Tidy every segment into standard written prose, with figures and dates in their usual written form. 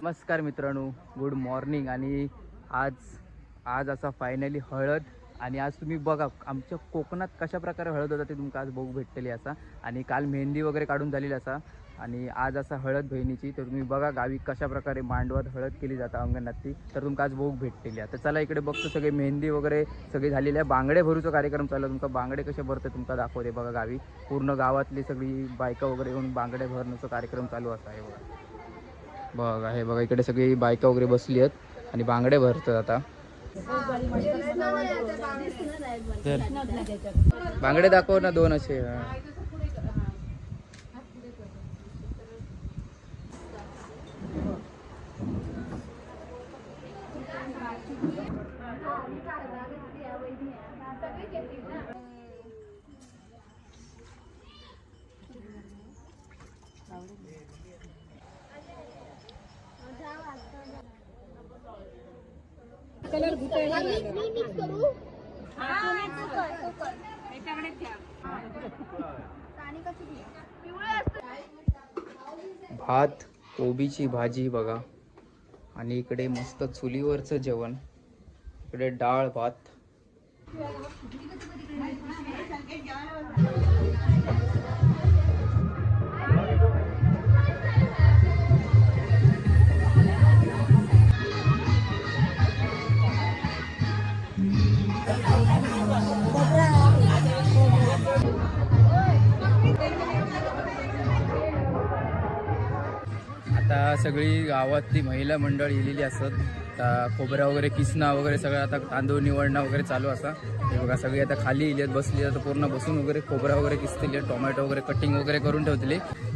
नमस्कार मित्रांनो, good morning. आणि आज असा फायनली हळद. आणि आज तुम्ही बघा आमच्या कोकणात कशा प्रकारे हळद होता ते तुमका आज बघू भेटलेली असा. आणि काल मेहंदी वगैरे काढून झालेली असा आणि आज असा हळद बहिणीची. तर तुम्ही बघा गावी कशा प्रकारे मांडवात हळद केली जाता अंगणातली, तर तुमका आज बघू भेटलेली. आता चला इकडे बघतो, सगळे मेहंदी वगैरे सगळी झालेली आहे. बांगडे भरूचा कार्यक्रम चालू. तुमका बांगडे कसे भरते तुमका दाखवते बघा. गावी पूर्ण गावातली सगळी बायका वगैरे येऊन बांगडे भरण्याचा कार्यक्रम चालू असा आहे बघा. हे बघा इकडे सगळी बायका वगैरे बसली आहेत आणि बांगडे भरतात आता. बांगडे दाखव ना, दोन असे. कलर भात, कोबीची भाजी बघा. आणि इकडे मस्त चुलीवरचं जेवण. इकडे डाळ भात. आता सगळी गावातली महिला मंडळ येलेली असत. आता खोबरा वगैरे किसना वगैरे सगळं, आता तांदूळ निवडणं वगैरे चालू असा. हे बघा सगळी आता खाली येत बसली. आता पूर्ण बसून वगैरे खोबरा वगैरे किसतील, टोमॅटो वगैरे कटिंग वगैरे करून ठेवतील.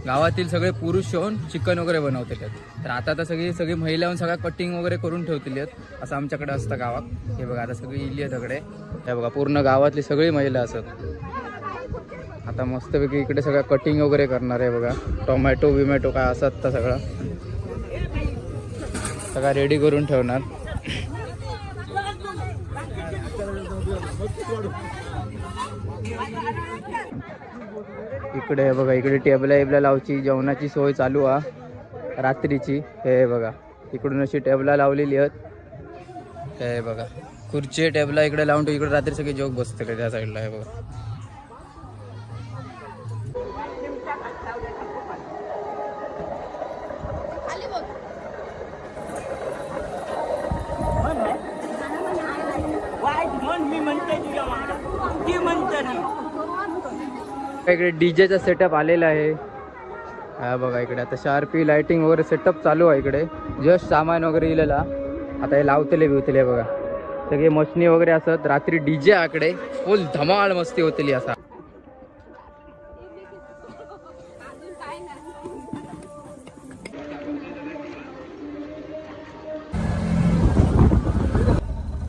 गावातील सगळे पुरुष येऊन चिकन वगैरे बनवतील. तर आता सगळी महिला येऊन सगळ्या कटिंग वगैरे करून ठेवतील. असं आमच्याकडे असतं गावात. हे बघा आता सगळी इली आहेत सगळे. हे बघा पूर्ण गावातली सगळी महिला असत. आता मस्तपैकी इकडे सगळं कटिंग वगैरे करणार आहे बघा. टोमॅटो विमॅटो काय असत तर सगळं रेडी करून ठेवणार. इकडे बघा, इकडे टेबला लावची जेवणाची सोय चालू आहे रात्रीची. हे बघा इकडून अशी टेबला लावलेली आहेत. हे बघा खुर्ची टेबला इकडे लावून इकडे रात्री सगळी जोग बसते त्या साईडला. हे बघा इकडे डीजेचा सेटअप आलेला आहे. हा बघा इकडे आता शार्पी लाइटिंग वगैरे सेटअप चालू आहे. इकडे जस्ट सामान वगैरे इलेला आता हे लावतले बिवतले बघा. सगळे मशनी वगैरे असत. रात्री डीजे आकडे फुल धमाल मस्ती होतली असा.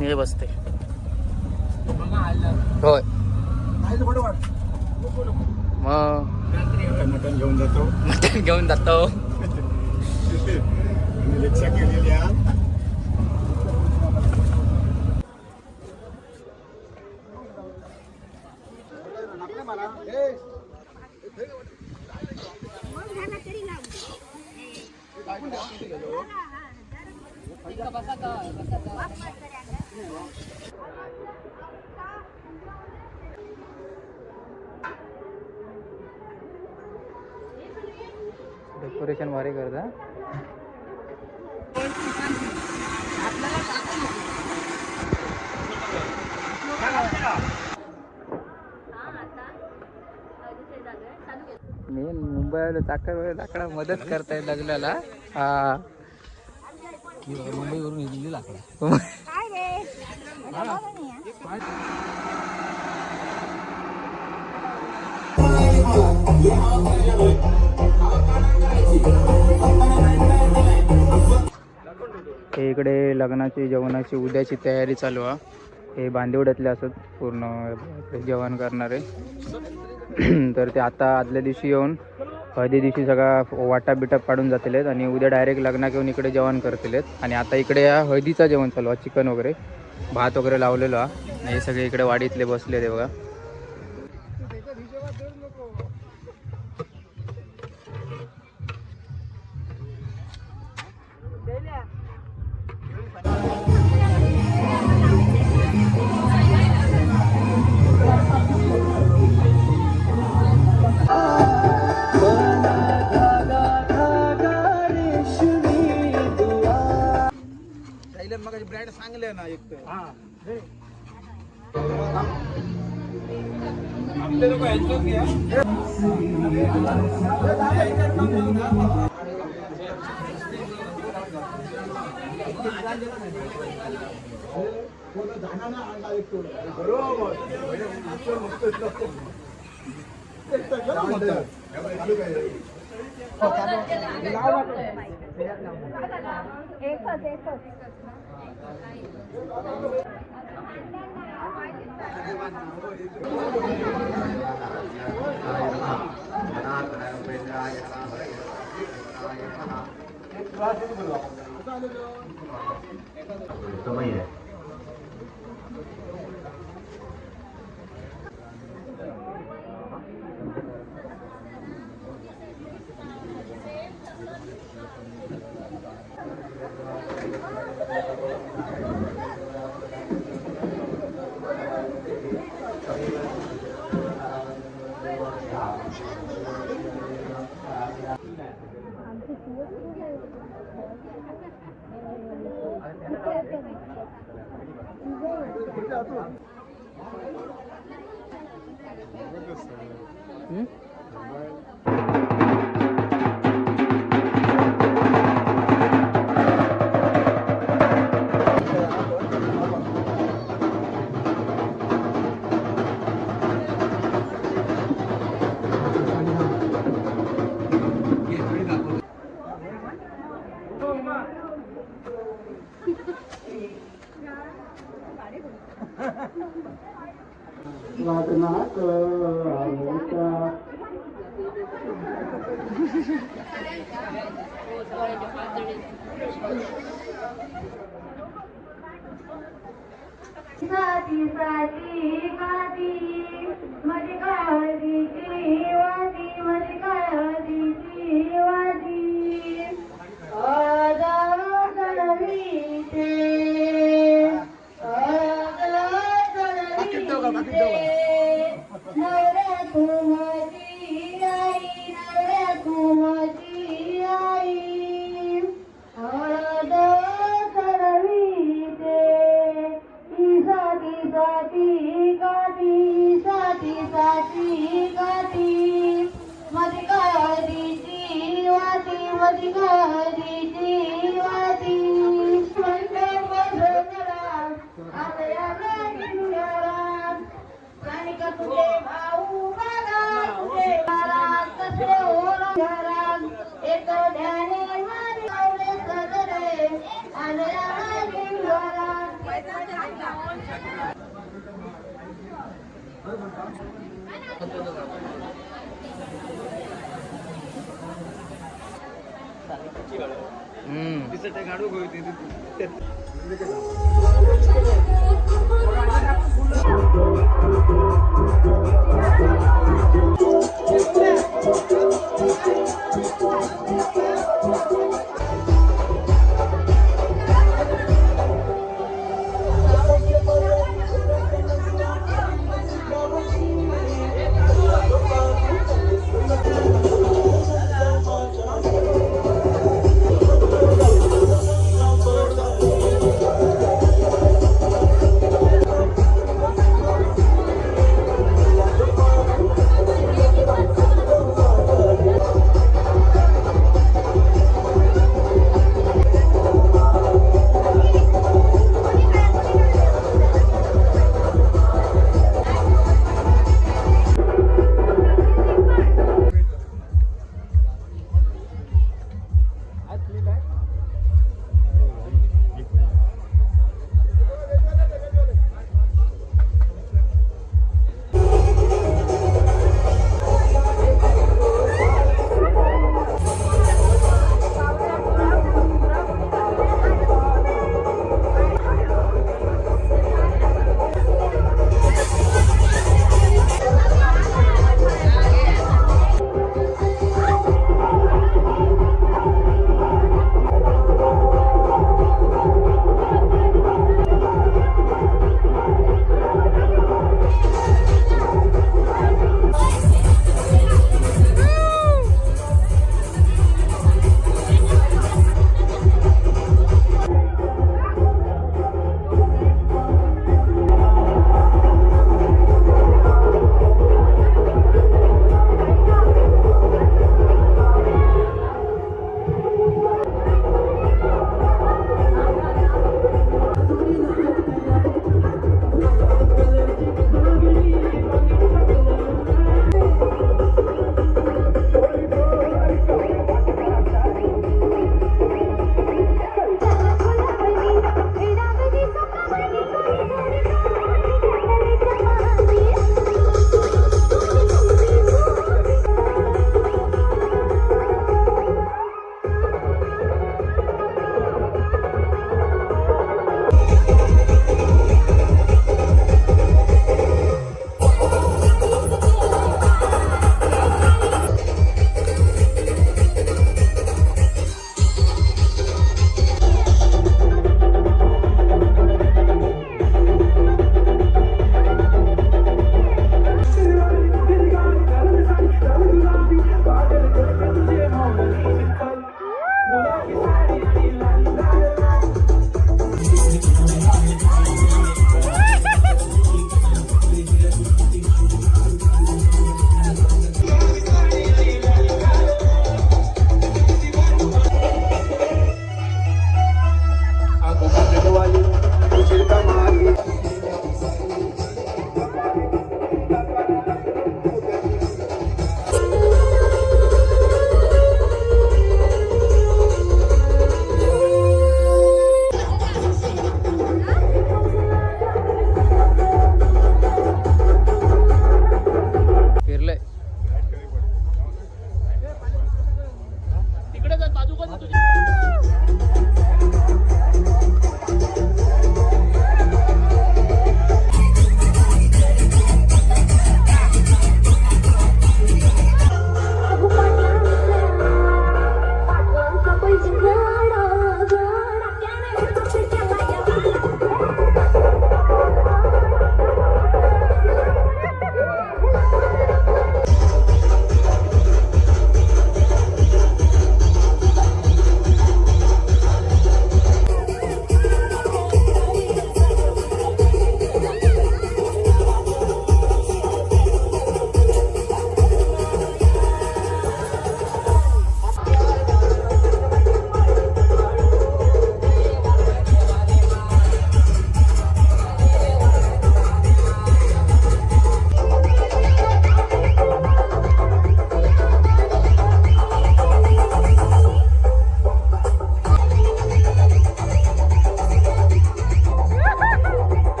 हे बसते होय. मग मटण घेऊन जातो. डेकोरेशन भारी करता. मी मुंबईला लाकडा मदत करताय लग्नाला. हा मुंबईवरून येलेली लाकडा. हे इकडे लग्नाची जेवणाची उद्याची तयारी चालू आहे. हे बांदिवड्यातले असत पूर्ण जेवण करणारे. तर ते आता आदल्या दिवशी येऊन हळदी दिवशी सगळा वाटा बिटा पाडून जातील आणि उद्या डायरेक्ट लग्नात येऊन इकडे जेवण करतील. आणि आता इकडे या हळदीचा जेवण चालू आहे. चिकन वगैरे भात वगैरे लावलेलो आहे. हे सगळे इकडे वाडीतले बसले ते बघा. सांगले ना एक तर आपले लोक यांच्याच घ्या समय है साथी साथी गादी माझी काळजीची वादी माझी काळजीची वादी आदर चढवीते नवऱ्या तू माझी आई नवऱ्या तू माझी आई आदर चढवीते साथी साथी गाती साथी साथी गाती माझी काळजीची वाती माझी काळजीची वाती म्हणते बसला आपल्याला घरात आणि का तुझे भाऊ बघा तुझे घरात कसले ओरा घरात एक ध्याने मारी आवडे सदरे आल्या घरात गाडू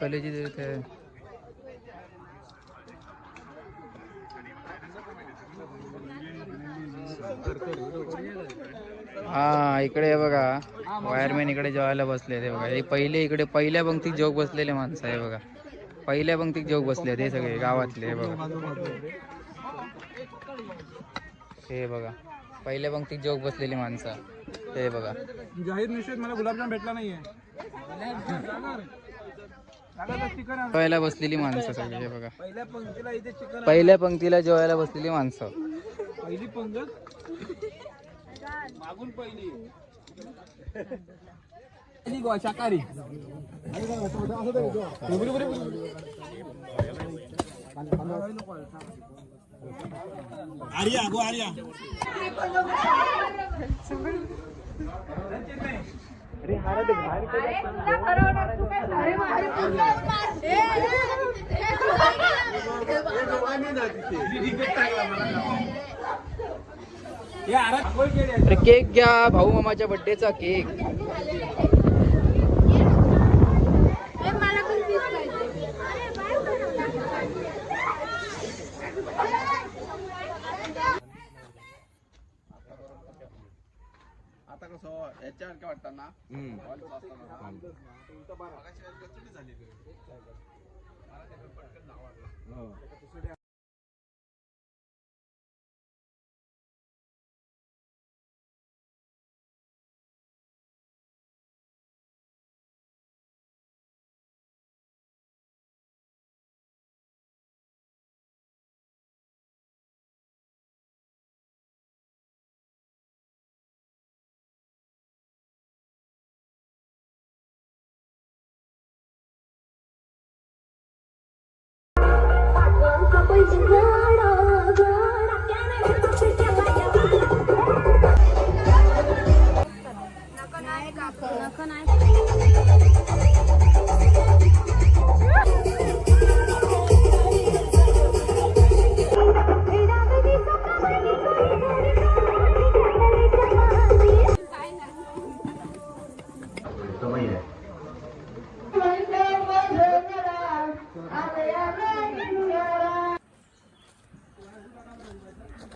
कलेजी तिथे हा इकडे हे बघा वायरमॅन इकडे जेवायला बसले ते बघा हे पहिले इकडे पहिल्या पंक्तीत जेव बसलेले माणसं आहे बघा पहिल्या पंक्तीत जेव बसले ते सगळे गावातले हे बघा हे बघा पहिल्या पंक्तीत जेव बसलेली माणसं हे बघा जाहीर निषेध मला गुलाबजाम भेटला नाहीये जेवायला बसलेली माणसं सगळी हे बघा पहिल्या पंक्तीला इथे चिकन पहिल्या पंक्तीला जेवायला बसलेली माणसं पहिली पंगत मागून पहिली शाकाहारी आर्या गो आर्या अरे केक घ्या भाऊ मामाच्या बर्थडेचा केक आता कसं याच्यावर काय वाटतं ना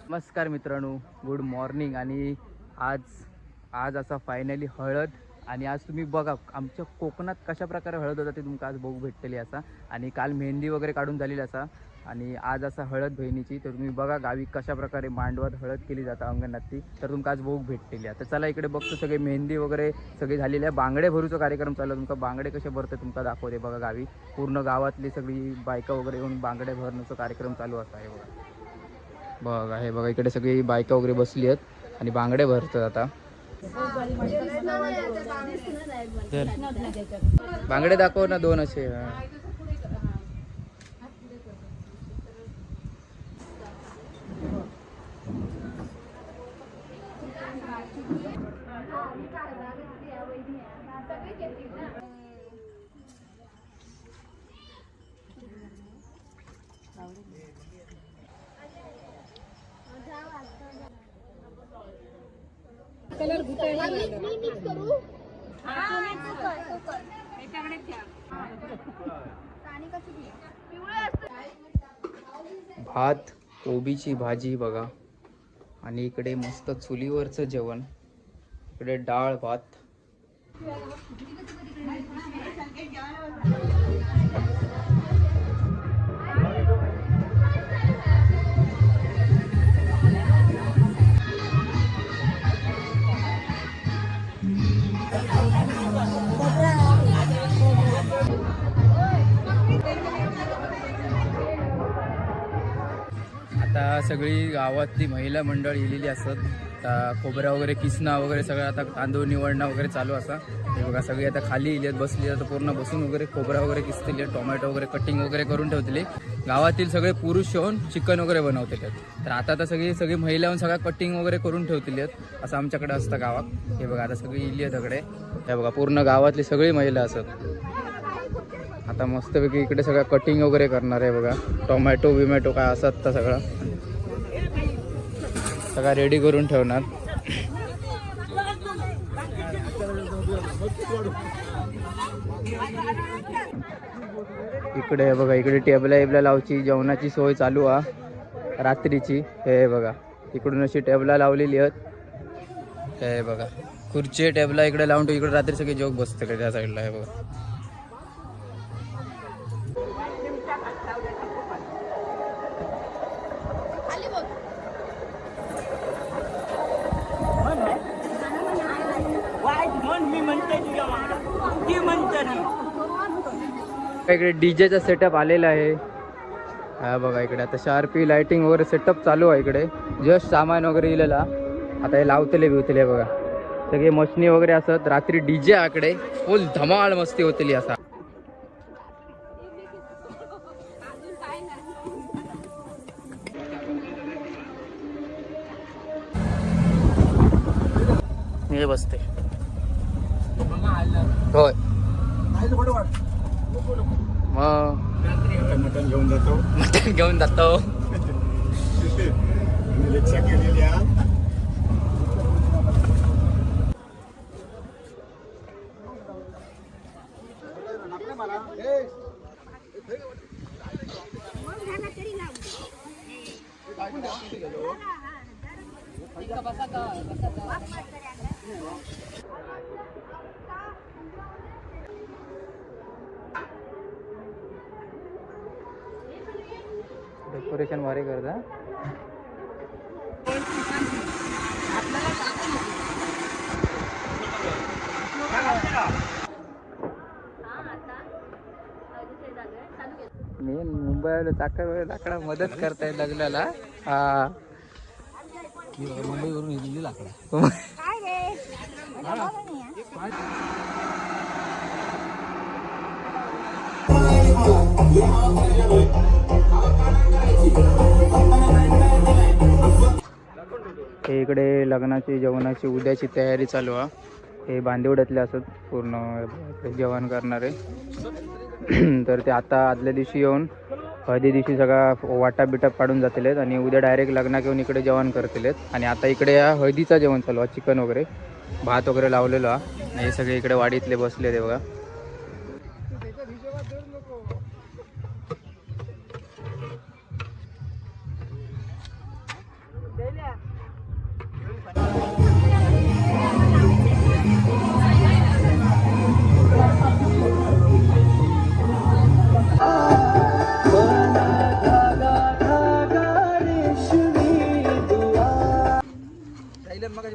नमस्कार मित्रांनो गुड मॉर्निंग आणि आज असा फायनली हळद आणि आज तुम्ही बघा आमच्या कोकणात कशा प्रकारे हळद होता ते तुमका आज बघू भेटतली असा आणि काल मेहंदी वगैरे काढून झालेली असा आणि आज असा हळद बहिणीची तर तुम्ही बघा गावी कशा प्रकारे मांडवात हळद केली जाता अंगणातली तर तुमका आज बघू भेटलेली आता चला इकडे बघतो सगळे मेहंदी वगैरे सगळी झालेली आहे बांगडे भरूचा कार्यक्रम चालू तुमका बांगडे कसे भरते तुमका दाखवते बघा गावी पूर्ण गावातली सगळी बायका वगैरे येऊन बांगडे भरण्याचा कार्यक्रम चालू असा आहे बघा हे बघा इकडे सगळी बायका वगैरे बसली आहेत आणि बांगडे भरतात आता बांगडे दाखव ना दोन असे भात कोबीची भाजी बघा आणि इकडे मस्त चुलीवरचं जेवण इकडे डाळ भात आता सगळी गावातली महिला मंडळ येलेली असतात आता खोबरा वगैरे किसना वगैरे सगळं आता तांदूळ निवडणं वगैरे चालू असा हे बघा सगळी आता खाली इलेत बसली आता पूर्ण बसून वगैरे खोबरा वगैरे किसतील टोमॅटो वगैरे कटिंग वगैरे करून ठेवतील गावातील सगळे पुरुष येऊन चिकन वगैरे बनवतील तर आता सगळी महिला येऊन सगळ्या कटिंग वगैरे करून ठेवतील असं आमच्याकडे असतं गावात हे बघा आता सगळी इली आहेत सगळे हे बघा पूर्ण गावातली सगळी महिला असत आता मस्तपैकी इकडे सगळं कटिंग वगैरे करणार आहे बघा टोमॅटो बिमॅटो काय असत तर सगळं रेडी करून ठेवणार इकडे बघा, इकडे टेबला लावची जेवणाची सोय चालू आहे रात्रीची. हे बघा इकडून अशी टेबला लावलेली आहेत. हे बघा खुर्ची टेबला इकडे लावून तो इकडे रात्री सगळे जोग बसतले त्या साईडला. हे बघा इकडे डीजेचा सेटअप आलेला आहे. हा बघा इकडे आता शार्पी लाइटिंग वगैरे सेटअप चालू आहे. इकडे जस्ट सामान वगैरे इलेला आता हे लावतले बिवतले बघा. सगळे मशनी वगैरे असत. रात्री डीजे आकडे फुल धमाल मस्ती होतली असा. हे बसते होय मग मटण घेऊन जातो. मटण घेऊन जातो. रिक्षा केलेली आहे. डेकोरेशन भारी करता. मी मुंबईला लाकडा मदत करताय लग्नाला. हा मुंबईवरून येलेली लाकडा. हे इकडे लग्नाची जेवणाची उद्याची तयारी चालू आहे. हे बांदिवड्यातले असत पूर्ण जेवण करणारे. तर ते आता आदल्या दिवशी येऊन हळदी दिवशी सगळा वाटा बिटा पाडून जातील आणि उद्या डायरेक्ट लग्नात येऊन इकडे जेवण करतील. आणि आता इकडे या हळदीचा जेवण चालू आहे. चिकन वगैरे भात वगैरे लावलेलो आहे. हे सगळे इकडे वाडीतले बसले ते बघा.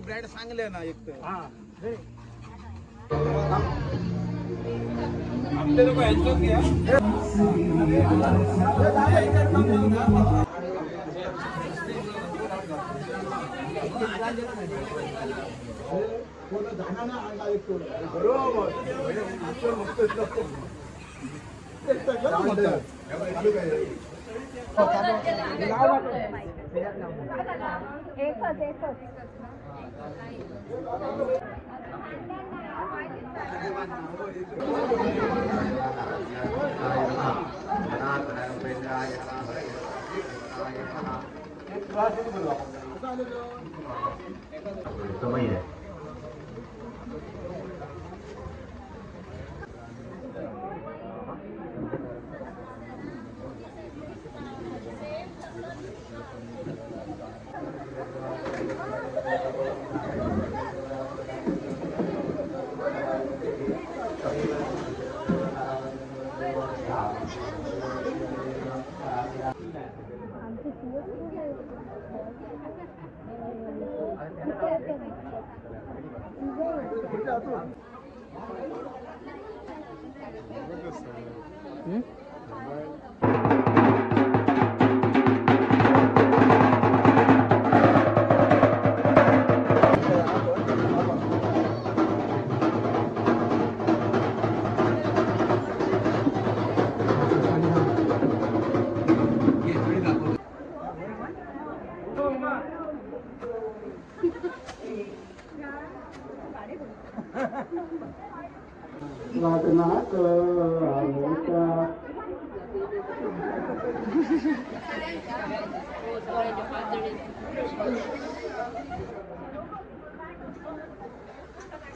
ब्रँड चांगले ना एक तर आपले लोक यांच्याच घ्या.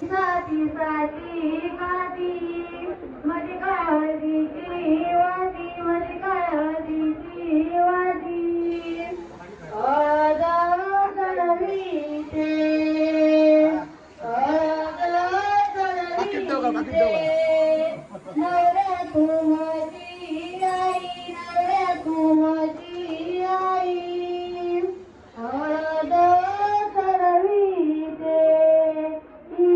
साती साती गाती माझी काळजीची वाती माझी काळजीची वाती आजाव चढवीते नवऱ्या तू माझी आई नवऱ्या तू माझी आई हळद चढवीते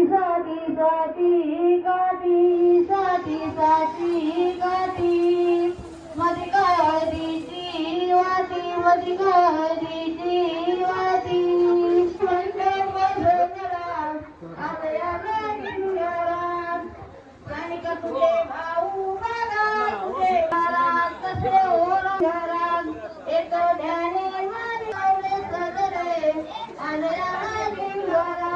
साती साती गाती साती साती गाती माझी काळजीची वाती माझी काळजीची वाती म्हणते बसरा आदया लिंगारा का तुझे भाऊ बघा तुझे घरात कसे ओरा घरात एक ध्याने माझी आवडे सदरे आदया लिंगारा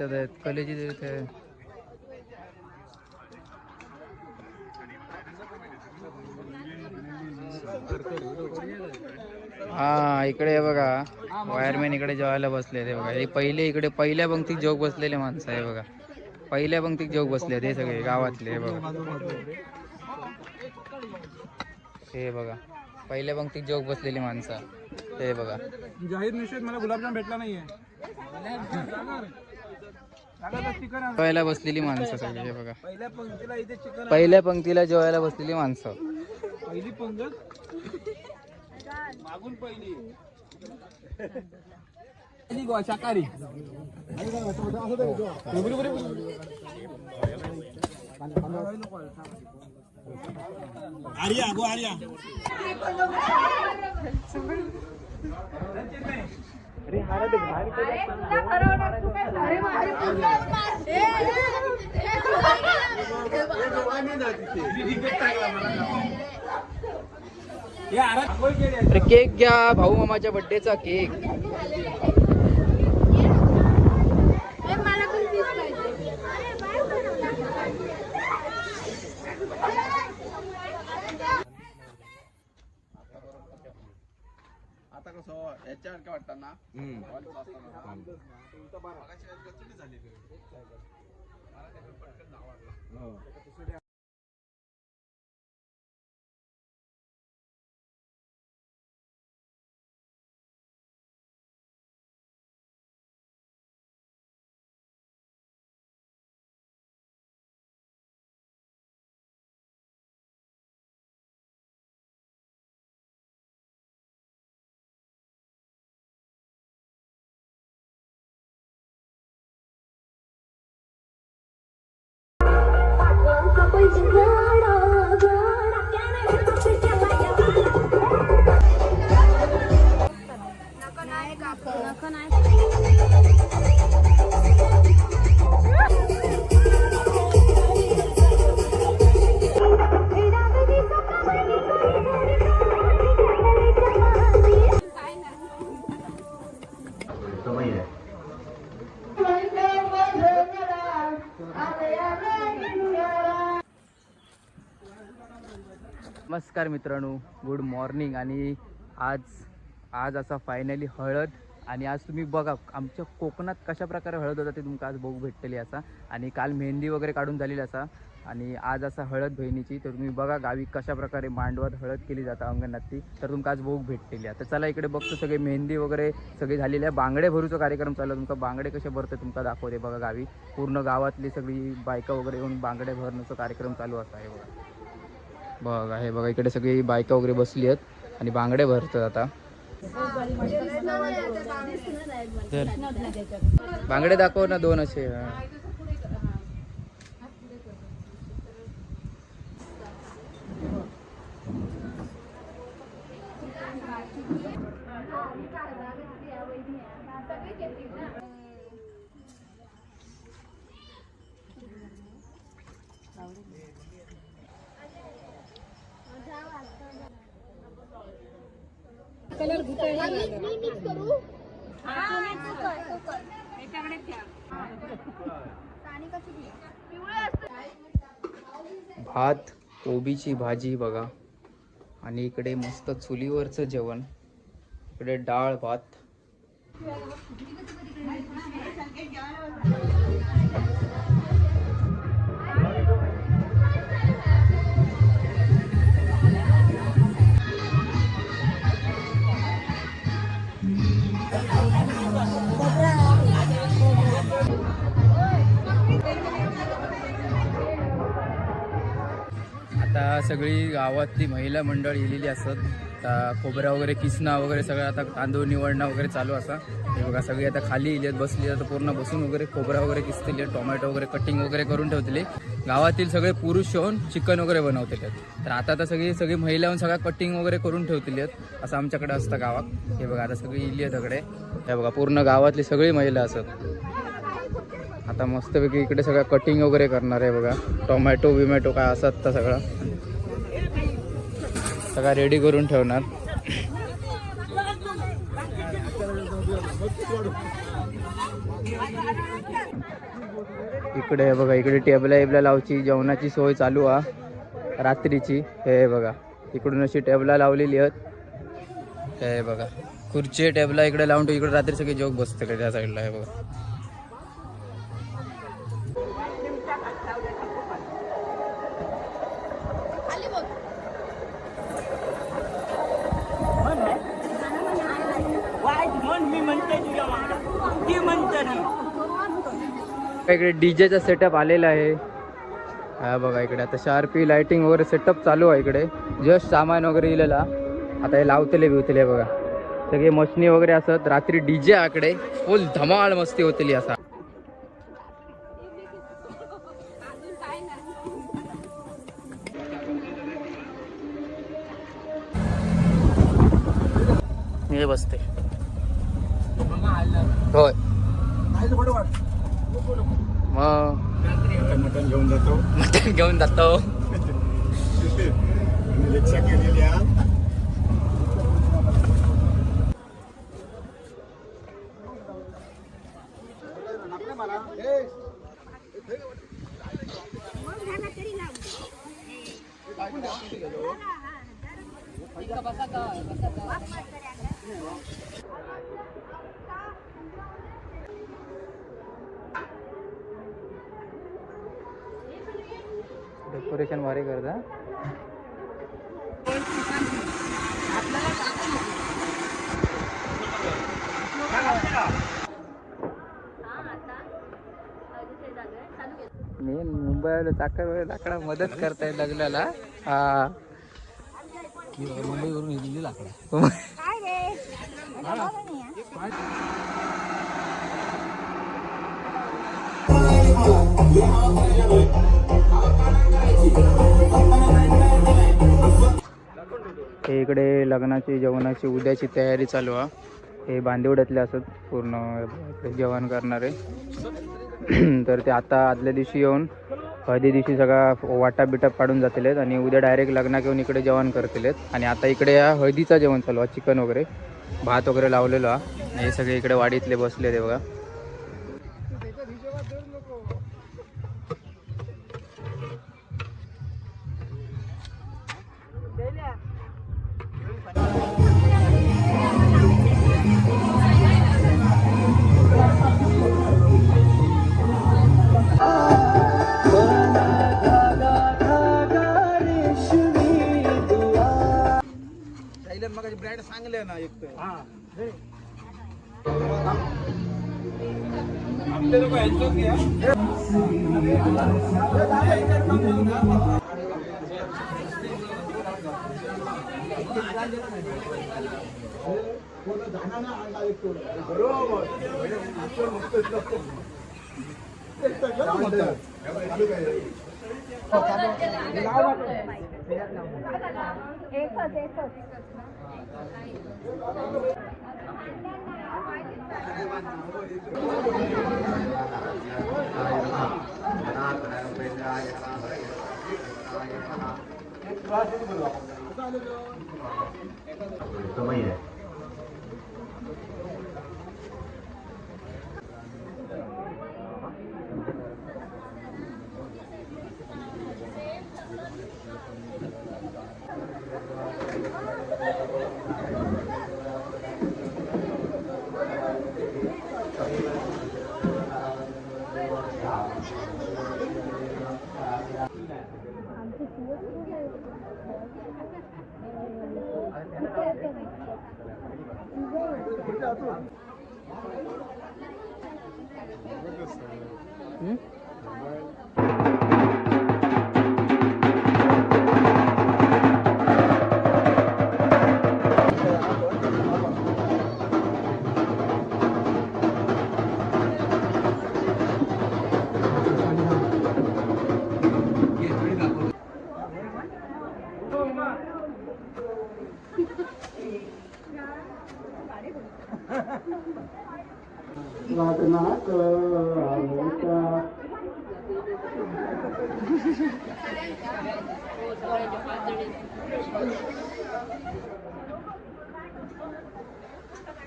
ह्याच्यात आहेत, कलेजी इथे. हा इकडे बघा वायरमॅन इकडे जेवायला बसले ते बघा. हे पहिले इकडे पहिल्या पंक्तीत जोग बसलेले माणसं आहे बघा. पहिल्या पंक्तीत जोग बसले ते सगळे गावातले. हे बघा हे बघा पहिल्या पंक्तीत जोग बसलेली माणसं. हे बघा जाहीर निषेध, मला गुलाबजाम भेटला नाहीये. जेवायला बसलेली माणसं सगळी. हे बघा पहिल्या पंक्तीला इथे चिकन, पहिल्या पंक्तीला जेवायला बसलेली माणसं. पहिली पंगत मागून पहिली शाकाहारी. आर्या गो आर्या. अरे केक घ्या, भाऊ मामाच्या बर्थडेचा केक. आता कसं याच्यावर काय वाटतं ना नमस्कार मित्रांनो, गुड मॉर्निंग. आणि आज असा फायनली हळद. आणि आज तुम्ही बघा आमच्या कोकणात कशा प्रकारे हळद होता ते तुमका आज बघू भेटलेली असा. आणि काल मेहंदी वगैरे काढून झालेली असा. आणि आज असा हळद बहिणीची. तर तुम्ही बघा गावी कशा प्रकारे मांडवात हळद केली जाता अंगणात ती. तर तुमका आज बघू भेटलेली आहे. तर चला इकडे बघतो सगळे मेहंदी वगैरे सगळी झालेली आहे. बांगडे भरूचा कार्यक्रम चालू आहे. तुमका बांगडे कसे भरते तुमका दाखवते बघा. गावी पूर्ण गावातली सगळी बायका वगैरे येऊन बांगडे भरण्याचा कार्यक्रम चालू असा आहे बघा. बघा हे बघा इकडे सगळी बायका वगैरे बसली आहेत आणि बांगडे भरतात आता. बांगडे दाखव ना दोन असे. भात, कोबीची भाजी बघा. आणि इकडे मस्त चुलीवरचं जेवण. इकडे डाळ भात. आता सगळी गावातली महिला मंडळ येलेली असतात. आता खोबरा वगैरे किसणं वगैरे सगळं आता तांदूळ निवडणं वगैरे चालू असा. हे बघा सगळी आता खाली इलेत बसली. आता पूर्ण बसून वगैरे खोबरा वगैरे किसतील, टोमॅटो वगैरे कटिंग वगैरे करून ठेवतील. गावातील सगळे पुरुष येऊन चिकन वगैरे बनवतील. तर आता सगळी महिला येऊन सगळ्या कटिंग वगैरे करून ठेवतील असं आमच्याकडे असतं गावात. हे बघा आता सगळी इली आहेत इकडे. हे बघा पूर्ण गावातली सगळी महिला असत. आता मस्तपैकी इकडे सगळं कटिंग वगैरे करणार आहे बघा. टोमॅटो बिमॅटो काय असत तर सगळं रेडी करून ठेवणार. इकडे हे बघा, इकडे टेबला लावची जेवणाची सोय चालू आहे रात्रीची. हे बघा इकडून अशी टेबला लावलेली आहेत. हे बघा खुर्ची टेबला इकडे लावून इकडे रात्री सगळे जेवण बसते त्या साईडला. हे बघा इकडे डीजेचा सेटअप आलेला आहे. हा बघा इकडे आता शार्पी लाइटिंग वगैरे सेटअप चालू आहे. इकडे जस्ट सामान वगैरे इलेला आता हे लावतले बिवतले बघा. सगळे मशनी वगैरे असत. रात्री डीजे आकडे फुल धमाल मस्ती होतली असा. हे बसते होय मग मटण घेऊन जातो. मटण घेऊन जातो. रिक्षा केलेली आहे. डेकोरेशन भारी करता. मेन मुंबईला चाकर लाकडा मदत करताय लग्नाला. हा मुंबईवरून येलेली लाकडा. हे इकडे लग्नाची जेवणाची उद्याची तयारी चालू आहे. हे बांदिवड्यातले असत पूर्ण इकडे जेवण करणारे. तर ते आता आदल्या दिवशी येऊन हळदी दिवशी सगळा वाटा बिटा पाडून जातील आणि उद्या डायरेक्ट लग्नात येऊन इकडे जेवण करतील. आणि आता इकडे या हळदीचा जेवण चालू आहे. चिकन वगैरे भात वगैरे लावलेलो आहे. हे सगळे इकडे वाडीतले बसले ते बघा. मग ब्रँड सांगले ना एक तर आपले लोक यांचंच घ्या.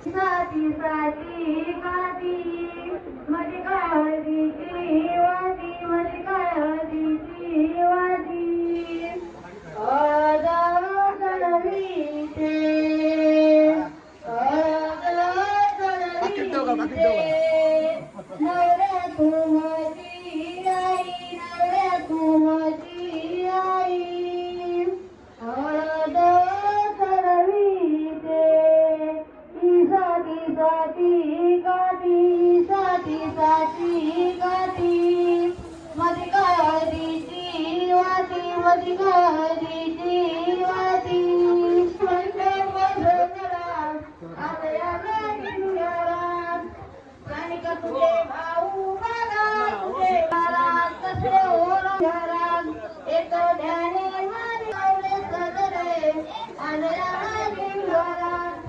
साती साती गाती मध्ये हळदीची वाती मध्ये काय हळदीची वाती हळद चढवीते हळद चढवीते नवऱ्या तुमची आई नवऱ्या तुमची आई हळद चढवीते साठी साठी गाठी साठी साठी गाठी मध्ये काय हळदीची वाती मध्ये काय हळदीची वाती म्हणते बसवणार आदराला किंगारात कानिका तुझे भाऊ बघा तुझे घरात कसे ओरं घरात एक ध्याने मारी आवडे सदरे आदराला किंगारात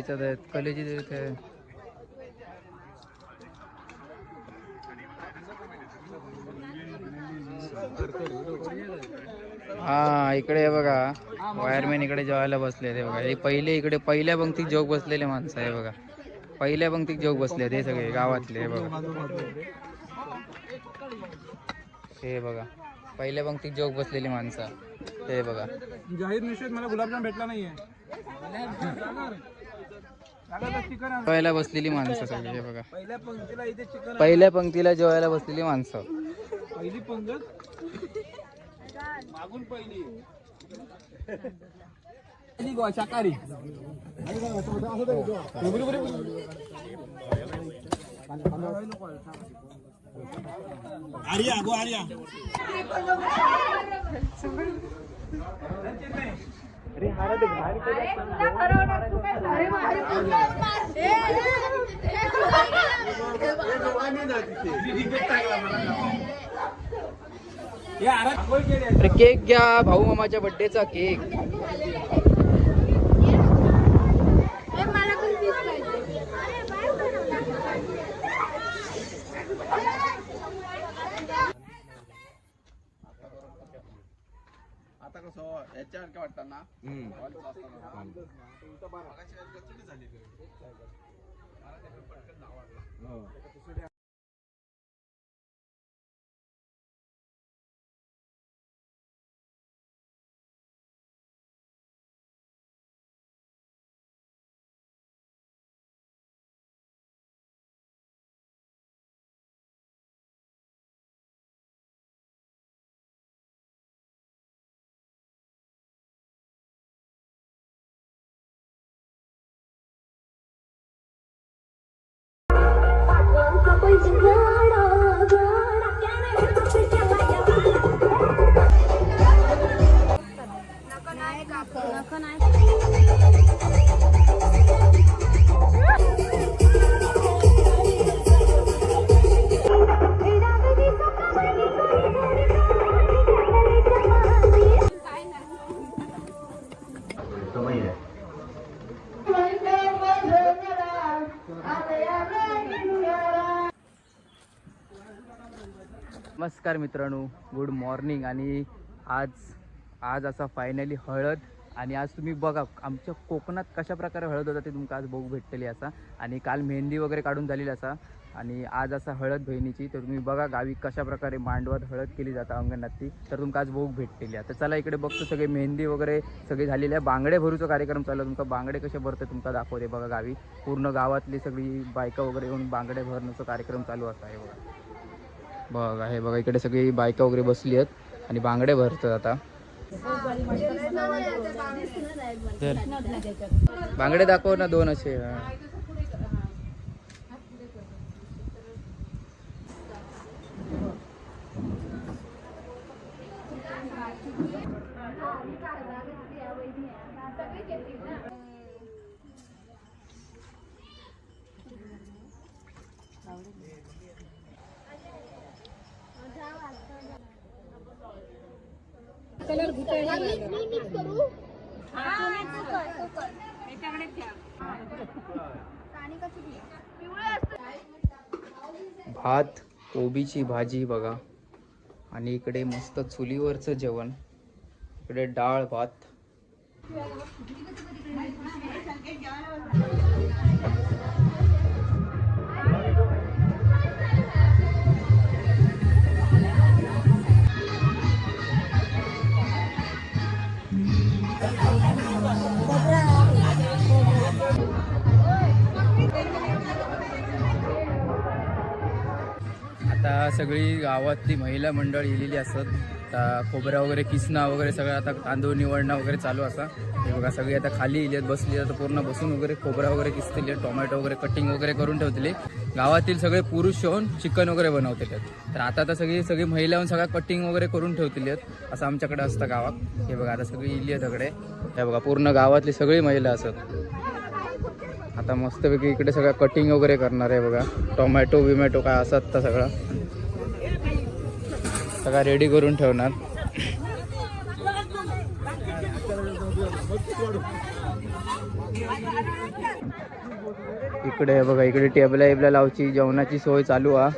ह्याच्यात आहेत, कलेजी इथे. हा इकडे हे बघा वायरमॅन इकडे जेवायला बसले ते बघा. हे पहिले इकडे पहिल्या पंक्तीत जोग बसलेले माणसं आहे बघा. पहिल्या पंक्तीत जोग बसले ते सगळे गावातले हे बघा. हे बघा पहिल्या पंक्तीत जोग बसलेली माणसं हे बघा. जाहीर निषेध, मला गुलाबजाम भेटला नाहीये. जेवायला बसलेली माणसं सगळी हे बघा. पहिल्या पंक्तीला इथे चिकन, पहिल्या पंक्तीला जेवायला बसलेली माणसं. पहिली पंगत मागून पहिली शाकाहारी. आर्या गो आर्या. अरे केक घ्या, भाऊ मामाच्या बर्थडेचा केक. आता कसं याच्यासारखं वाटतं ना. नमस्कार मित्रांनो, गुड मॉर्निंग. आणि आज असा फायनली हळद. आणि आज तुम्ही बघा आमच्या कोकणात कशा प्रकारे हळद होता ते तुमका आज बघू भेटलेली असा. आणि काल मेहंदी वगैरे काढून झालेली असा आणि आज असा हळद बहिणीची. तर तुम्ही बघा गावी कशा प्रकारे मांडवात हळद केली जाता अंगणातली, तर तुमका आज बघू भेटलेली. आता चला इकडे बघतो सगळे मेहंदी वगैरे सगळे झालेले आहे. बांगडे भरूचा कार्यक्रम चालू. तुमका बांगडे कसे भरते तुमका दाखवते बघा. गावी पूर्ण गावातली सगळी बायका वगैरे येऊन बांगडे भरण्याचा कार्यक्रम चालू असा आहे बघा. हे बघा इकडे सगळी बायका वगैरे बसली आहेत आणि बांगडे भरतात आता. बांगडे दाखव ना, दोन असे. भात, कोबीची भाजी बघा. आणि इकडे मस्त चुलीवरचं जेवण. इकडे डाळ भात. आता सगळी गावातली महिला मंडळ येलेली असतात. आता खोबऱ्या वगैरे किसणं वगैरे सगळं आता तांदूळ निवडणं वगैरे चालू असा. हे बघा सगळी आता खाली इलेत बसली. आता पूर्ण बसून वगैरे खोबऱ्या वगैरे किसतील, टोमॅटो वगैरे कटिंग वगैरे करून ठेवतील. गावातील सगळे पुरुष येऊन चिकन वगैरे बनवतील. तर आता सगळी महिला येऊन सगळ्या कटिंग वगैरे करून ठेवतील असं आमच्याकडे असतं गावात. हे बघा आता सगळी इली आहेत सगळे. हे बघा पूर्ण गावातली सगळी महिला असत. आता मस्तपैकी इकडे सगळं कटिंग वगैरे करणार आहे बघा. टोमॅटो विमॅटो काय असत तर सगळं रेडी करून ठेवणार. इकडे हे बघा, इकडे टेबला लावची जेवणाची सोय चालू हा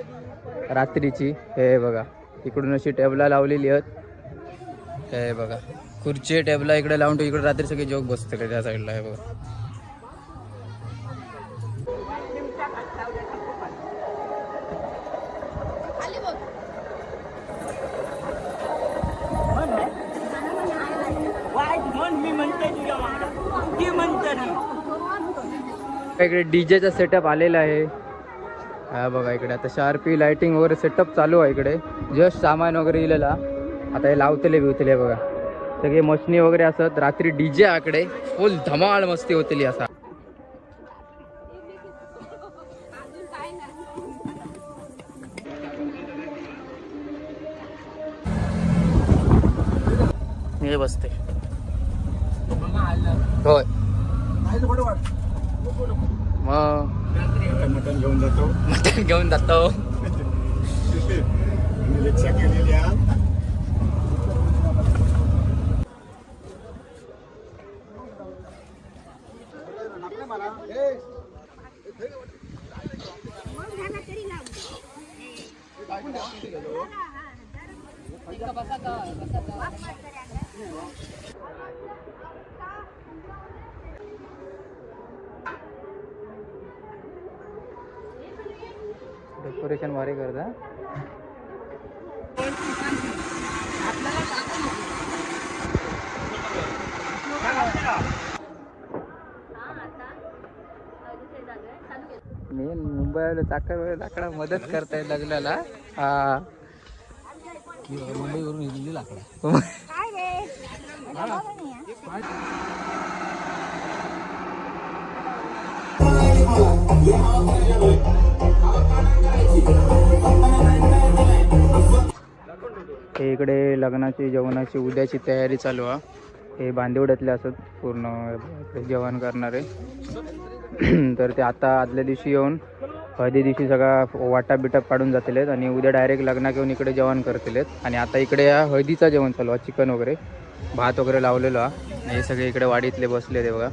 रात्रीची. हे बघा इकडून अशी टेबला लावलेली आहेत. हे बघा खुर्ची टेबला इकडे लावून इकडे रात्री सगळे जेवण बसते त्या साईडला. हे बघा इकडे डीजेचा सेटअप आलेला आहे. हा बघा इकडे आता शार्पी लाइटिंग वगैरे सेटअप चालू आहे. इकडे जस्ट सामान वगैरे इलेला आता हे लावतले बिवतले बघा. सगळे मशनी वगैरे असत. रात्री डीजे आकडे फुल धमाल मस्ती होतली असा. हे बसते होय मग मटण घेऊन जातो. मटण घेऊन जातो. डेकोरेशन भारी करता. मेन मुंबईला लाकडा मदत करताय लग्नाला. हा मुंबईवरून इथली लाकडा. हे इकडे लग्नाची जेवणाची उद्याची तयारी चालू आहे. हे बांदिवड्यातले असत पूर्ण जेवण करणारे. तर ते आता आदल्या दिवशी येऊन हळदी दिवशी सगळा वाटा बिटा पाडून जातील आणि उद्या डायरेक्ट लग्नात येऊन इकडे जेवण करतील. आणि आता इकडे या हळदीचा जेवण चालू आहे. चिकन वगैरे भात वगैरे लावलेलो आहे. हे सगळे इकडे वाडीतले बसले ते बघा.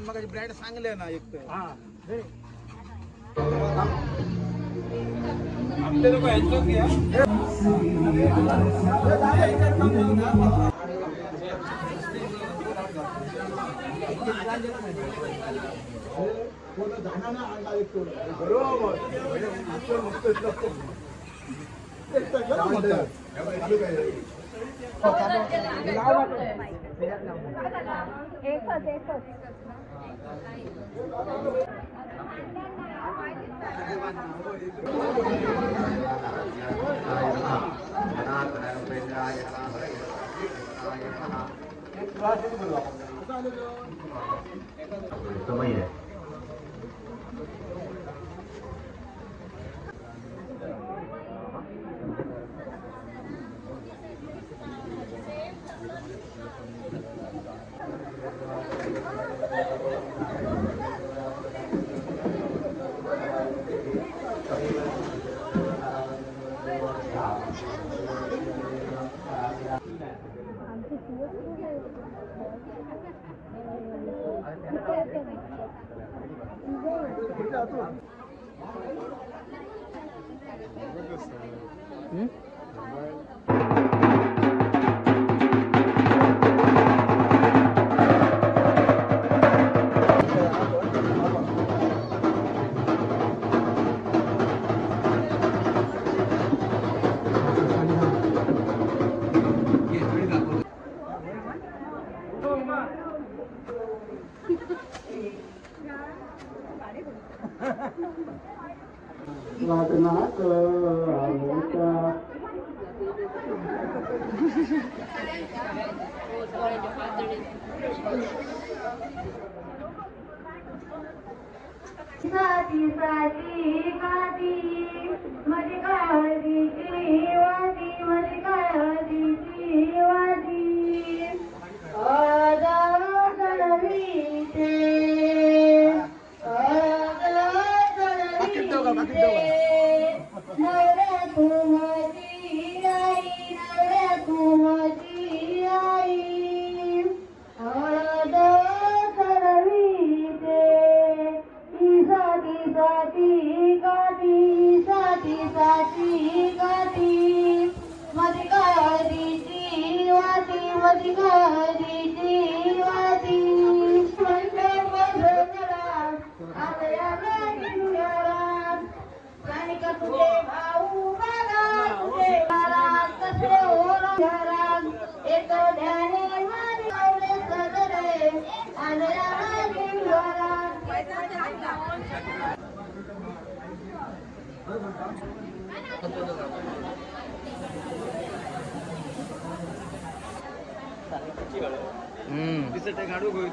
मग ब्रँड सांगले ना एक तर आपले लोक यांचं घ्या. साठी साठी गाती माझी काय हळदीची वाती माझी काय हळदीची वाती चढवीते नवऱ्या तू माझी आई नवऱ्या तू माझी आई हळद चढवीते साठी साठी गाती साठी साठी गाती माझी काय हळदीची वाती माझी काय हळदीची वाती का तुझे भाऊ बघा तुझे घरात कसे ओळख घरात एक ध्याने मारी आवडे सदरे आजया माझी घरात गाडू घेऊ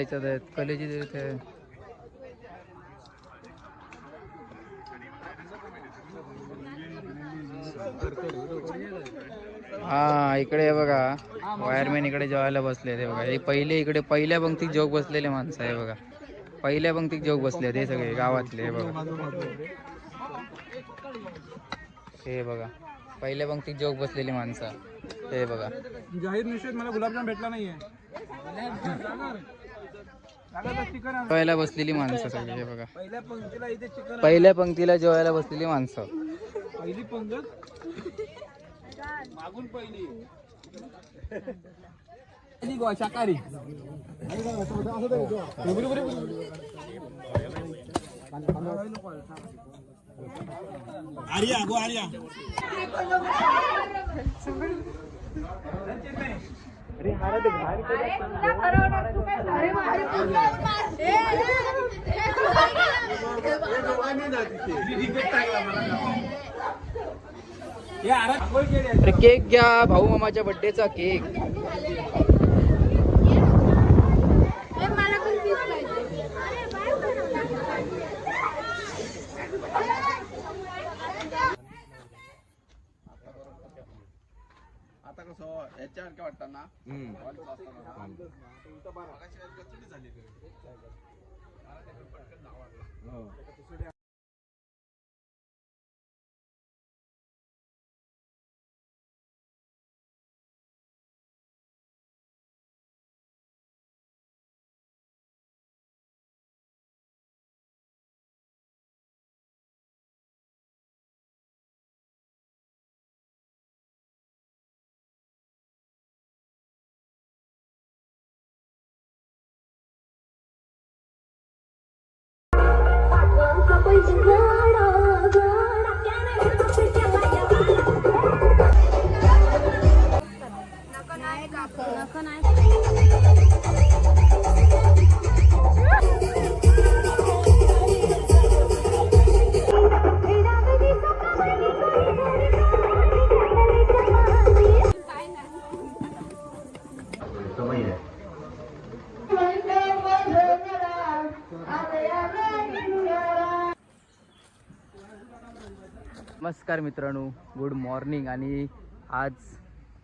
याच्यात आहेत, कलेजी इथे. हा इकडे हे बघा वायरमॅन इकडे जेवायला बसले ते बघा. हे पहिले इकडे पहिल्या पंक्तीत जोग बसलेले माणसं आहे बघा. पहिल्या पंक्तीत जोग बसले ते सगळे गावातले. हे बघा हे बघा पहिल्या पंक्तीत जोग बसलेली माणसं. हे बघा जाहीर निषेध, मला गुलाबजाम भेटला नाहीये. जेवायला बसलेली माणसं सगळी. हे बघा पहिल्या पंक्तीला इथे चिकन, पहिल्या पंक्तीला जेवायला बसलेली माणसं. पहिली पंगत मागून पहिली शाकाहारी. आर्या गो आर्या. अरे केक घ्या, भाऊ मामाच्या बर्थडेचा केक. आता कसं याच्यासारखं वाटतं ना. नमस्कार मित्रांनो, गुड मॉर्निंग. आणि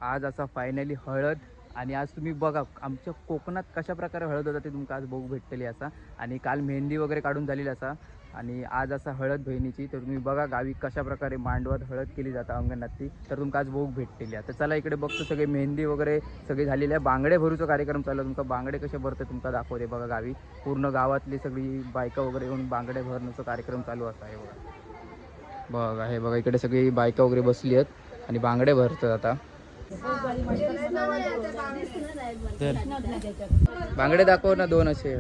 आज असा फायनली हळद. आणि आज तुम्ही बघा आमच्या कोकणात कशा प्रकारे हळद होता ते तुमका आज बघू भेटलेली असा. आणि काल मेहंदी वगैरे काढून झालेली असा. आणि आज असा हळद बहिणीची. तर तुम्ही बघा गावी कशा प्रकारे मांडवात हळद केली जाता अंगणातली. तर तुमका आज बघू भेटलेली आहे. तर चला इकडे बघतो सगळे मेहंदी वगैरे सगळे झालेले आहे. बांगडे भरूचा कार्यक्रम चालू आहे. तुमका बांगडे कसे भरते तुमका दाखवते बघा. गावी पूर्ण गावातली सगळी बायका वगैरे येऊन बांगडे भरण्याचा कार्यक्रम चालू असा आहे बघा. हे बघा इकडे सगळी बायका वगैरे बसली आहेत आणि बांगडे भरतात आता. तर बांगडे दाखव ना, दोन असे.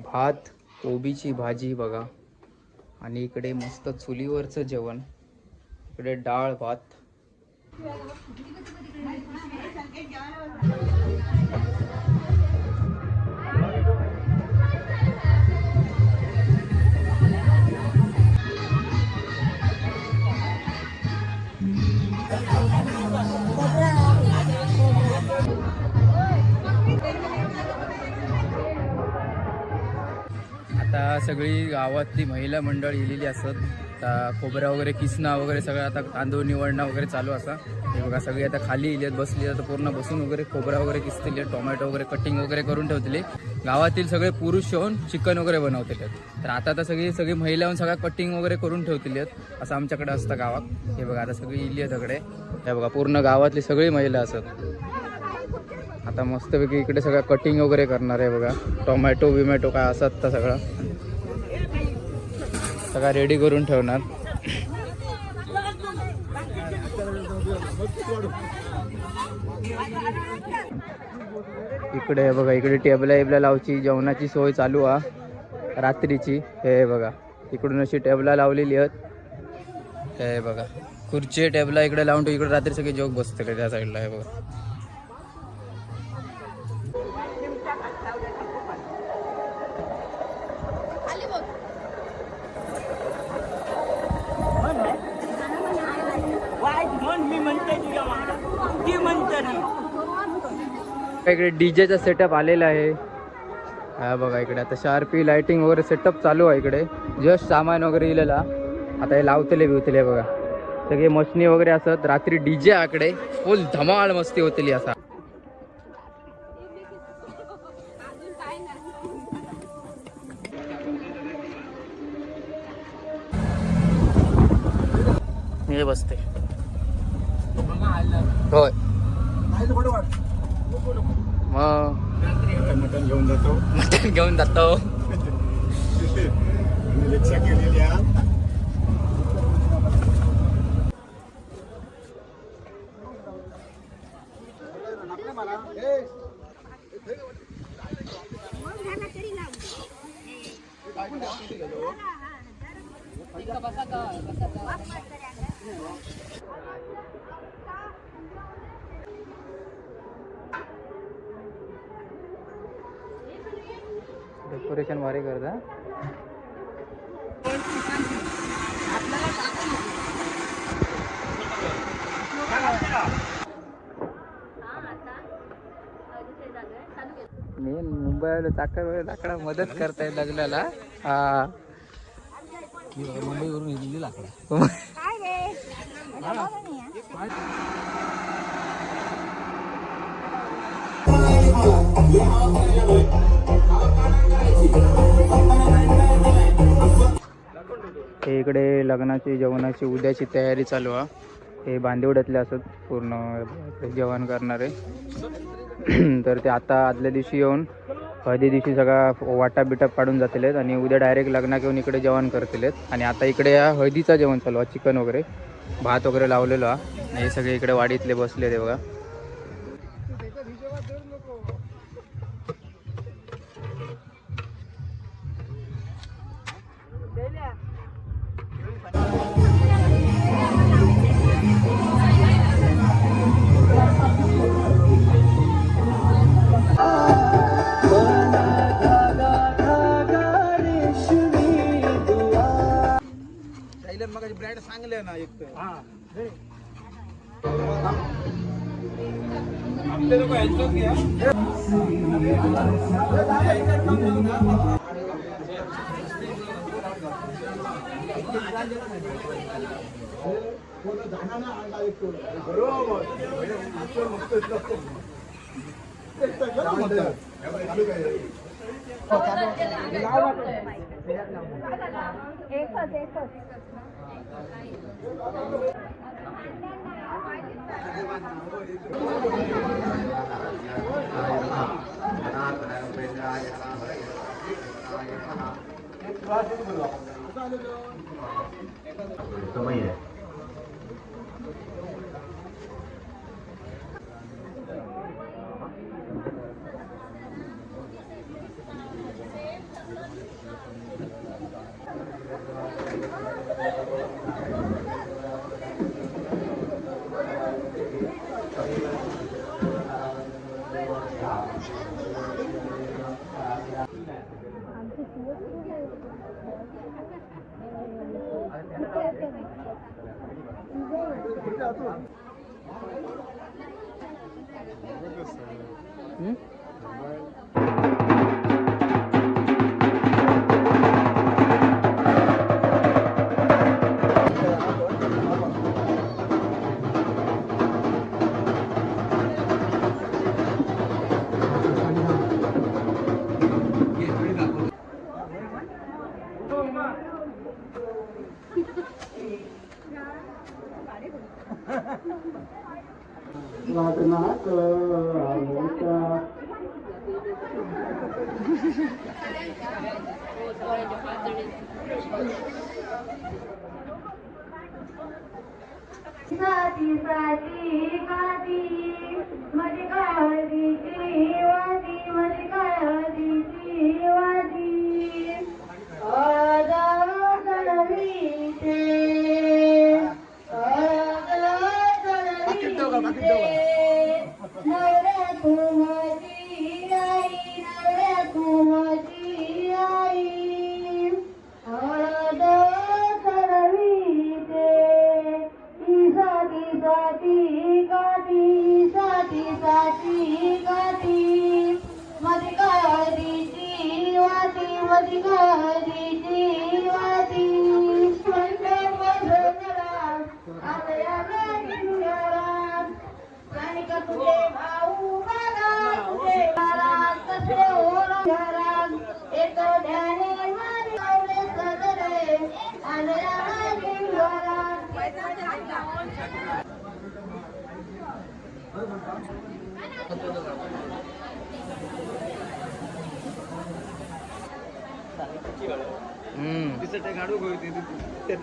भात, कोबीची भाजी बघा. आणि इकडे मस्त चुलीवरचं जेवण. इकडे डाळ भात. आता सगळी गावातली महिला मंडळ येलेली असत. आता खोबरा वगैरे किसणं वगैरे सगळं आता तांदूळ निवडणं वगैरे चालू असा. हे बघा सगळी आता खाली इलेत बसली. आता पूर्ण बसून वगैरे खोबरा वगैरे किसतील, टोमॅटो वगैरे कटिंग वगैरे करून ठेवतील. गावातील सगळे पुरुष येऊन चिकन वगैरे बनवतील. तर आता सगळी महिला येऊन सगळ्या कटिंग वगैरे करून ठेवतील. असं आमच्याकडे असतं गावात. हे बघा आता सगळी इली आहे सगळे. हे बघा पूर्ण गावातली सगळी महिला असत. आता मस्तपैकी इकडे सगळं कटिंग वगैरे करणार आहे बघा. टोमॅटो विमॅटो काय असत तर सगळं रेडी करून ठेवणार. इकडे बघा, इकडे टेबला लावची जेवणाची सोय चालू आहे रात्रीची. हे बघा, इकडून अशी टेबला लावलेली आहेत. हे बघा, खुर्ची टेबला इकडे लावून इकडे रात्री सगळे जेवण बसते त्या साईडला. हे बघा, इकडे डीजेचा सेटअप आलेला आहे. हा बघा, इकडे आता शार्पी लाइटिंग वगैरे सेटअप चालू आहे. इकडे जस्ट सामान वगैरे इलेला आता हे लावतले बिवतले बघा. सगळे मशनी वगैरे असत. रात्री डीजे आकडे फुल धमाल मस्ती होतली असा. हे बसते होय. मग मटण घेऊन जातो. मटण घेऊन जातो. रिक्षा केलेली आहे. डेकोरेशन भारी करता. मी मुंबईला लाकडा मदत करताय लग्नाला. हा, मुंबईवरून येलेली लाकडा. हे इकडे लग्नाची जेवणाची उद्याची तयारी चालू आहे. हे बांदिवड्यातले असत पूर्ण जेवण करणारे. तर ते आता आदल्या दिवशी येऊन हळदी दिवशी सगळा वाटा बिटप काढून जातील आणि उद्या डायरेक्ट लग्नात येऊन इकडे जेवण करतील. आणि आता इकडे हळदीचं जेवण चालू आहे. चिकन वगैरे भात वगैरे लावलेलो आहे. हे सगळे इकडे वाडीतले बसले ते बघा. मग ब्रँड चांगले ना एक तर आपले लोक यांचंच घ्या. साती साती गाती माझी काळजीची वाटी माझी काळजीची वाटी चढवीते नवऱ्या तू माझी आई नवऱ्या तू माझी आई हळद चढवीते साती साती गाती साती साती गाती माझी काळजीची वाटी माझी काळजीची वाटी तुझे भाऊ बघा तुझे घरात कसले ओरड घरात येतो ध्याने माझी आवडे सजरे आंधळ्या माझी घरात तिचं ते गाडू गोळी ते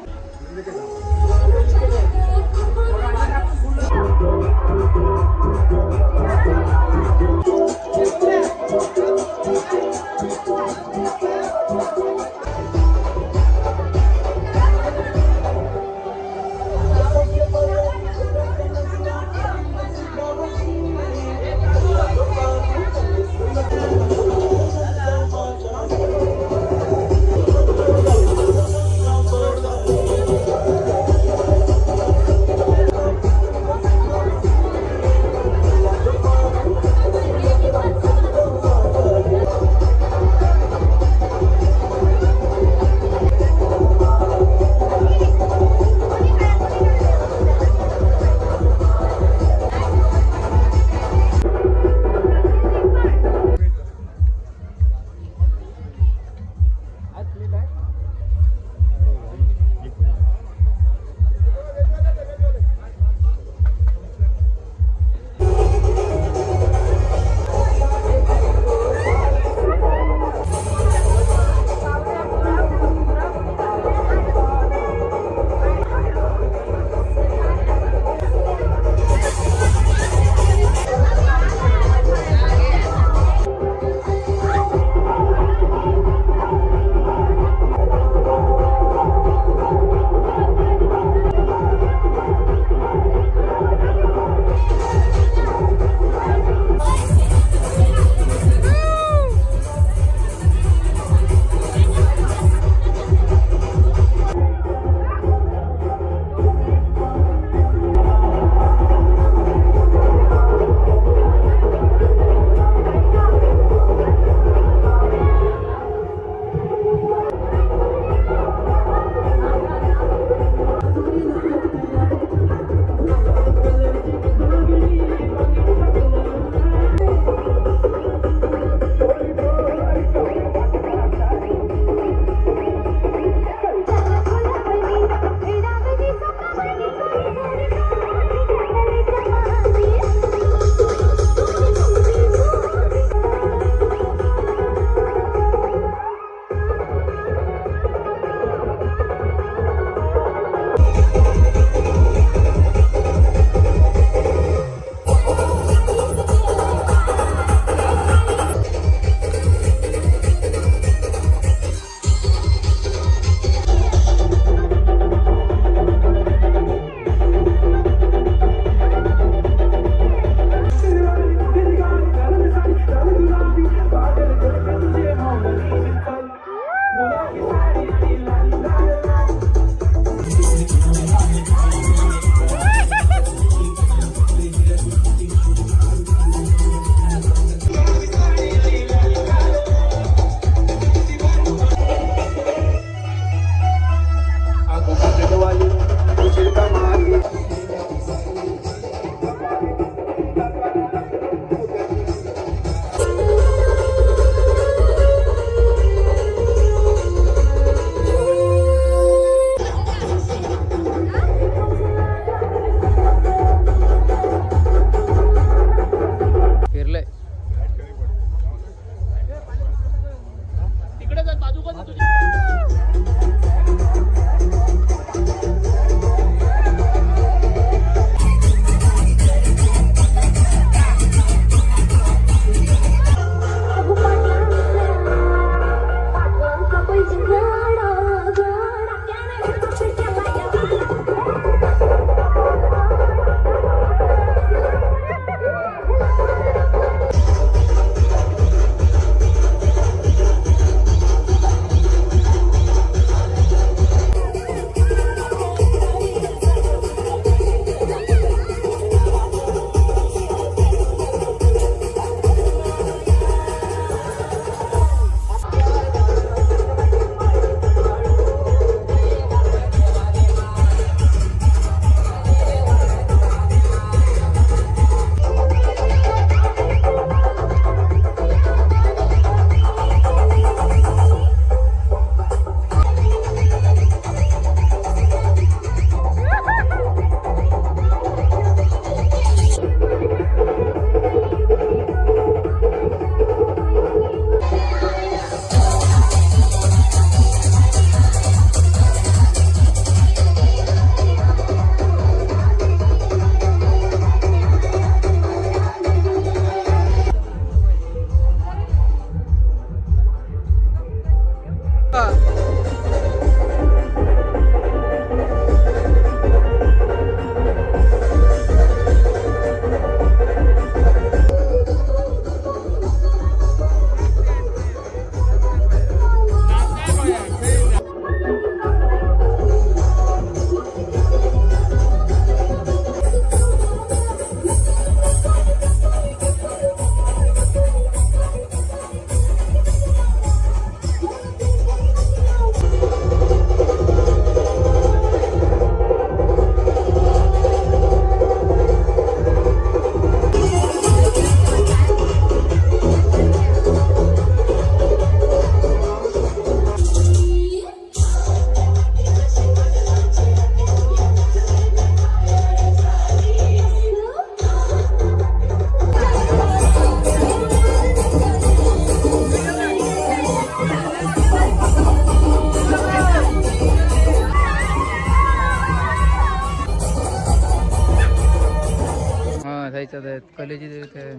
थंयच्यात आहेत कलेजी इथे.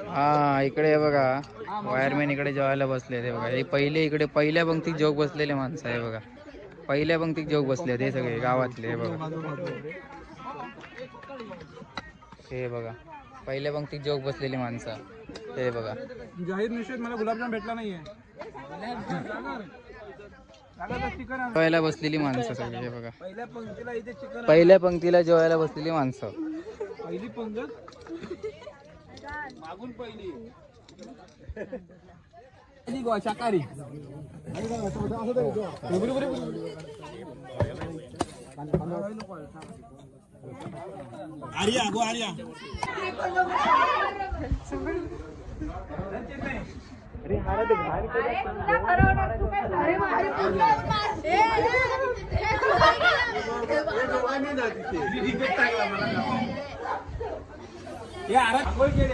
हा इकडे हे बघा वायरमॅन इकडे जेवायला बसले ते बघा. हे पहिले इकडे पहिल्या पंक्तीत जेव बसलेले माणसं आहे बघा. पहिल्या पंक्तीत जेव बसले ते सगळे गावातले हे बघा. हे बघा पहिल्या पंक्तीत जेव बसलेली माणसं हे बघा. जाहीर निषेध, मला गुलाबजाम भेटला नाहीये. जेवायला बसलेली माणसं सगळी हे बघा. पहिल्या पंक्तीला इथे चिकन, पहिल्या पंक्तीला जेवायला बसलेली माणसं. पहिली पंगत मागून पहिली शाकाहारी. आर्या गो आर्या.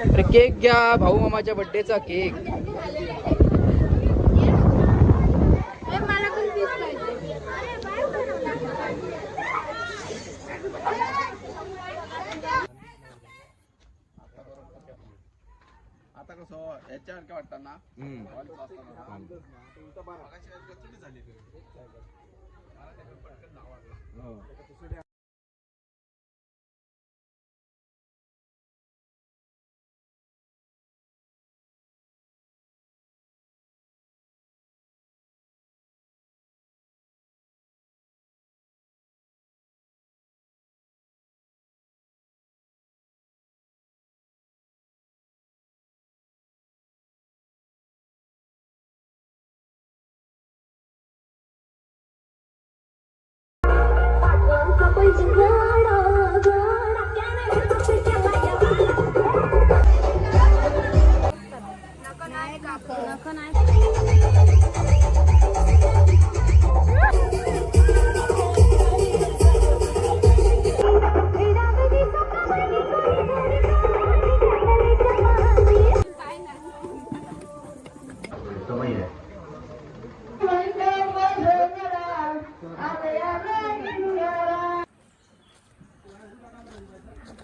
अरे केक घ्या, भाऊ मामाच्या बर्थडेचा केक. आता कसं याच्यासारखं वाटतं ना.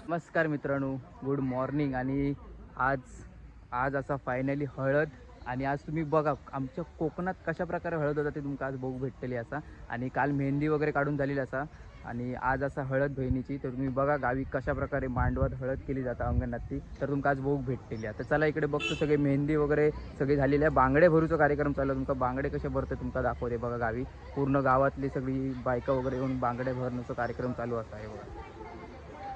नमस्कार मित्रांनो, गुड मॉर्निंग. आणि आज असा फायनली हळद. आणि आज तुम्ही बघा आमच्या कोकणात कशा प्रकारे हळद होता ते तुमका आज बघू भेटलेली असा. आणि काल मेहंदी वगैरे काढून झालेली असा. आणि आज असा हळद बहिणीची. तर तुम्ही बघा गावी कशा प्रकारे मांडवात हळद केली जाता अंगणातली. तर तुमका आज बघू भेटलेली. आता चला इकडे बघतो सगळे मेहंदी वगैरे सगळी झालेली आहे. बांगडे भरूचा कार्यक्रम चालू आहे. तुमका बांगडे कसे भरते तुमका दाखवते बघा. गावी पूर्ण गावातली सगळी बायका वगैरे येऊन बांगडे भरण्याचा कार्यक्रम चालू असा आहे बघा.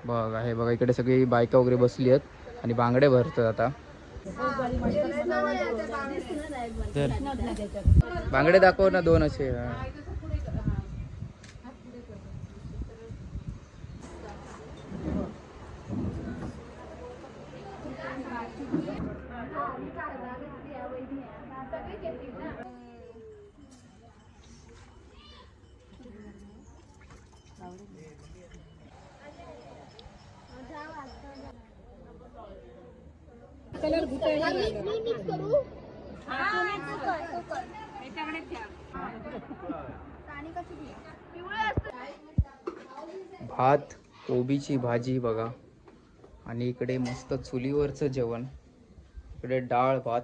बघा हे बघा इकडे सगळी बायका वगैरे बसली आहेत आणि बांगडे भरतात आता. बांगडे दाखव ना दोन असे. भात, कोबीची भाजी बघा. आणि इकडे मस्त चुलीवरचं जेवण. इकडे डाळ भात.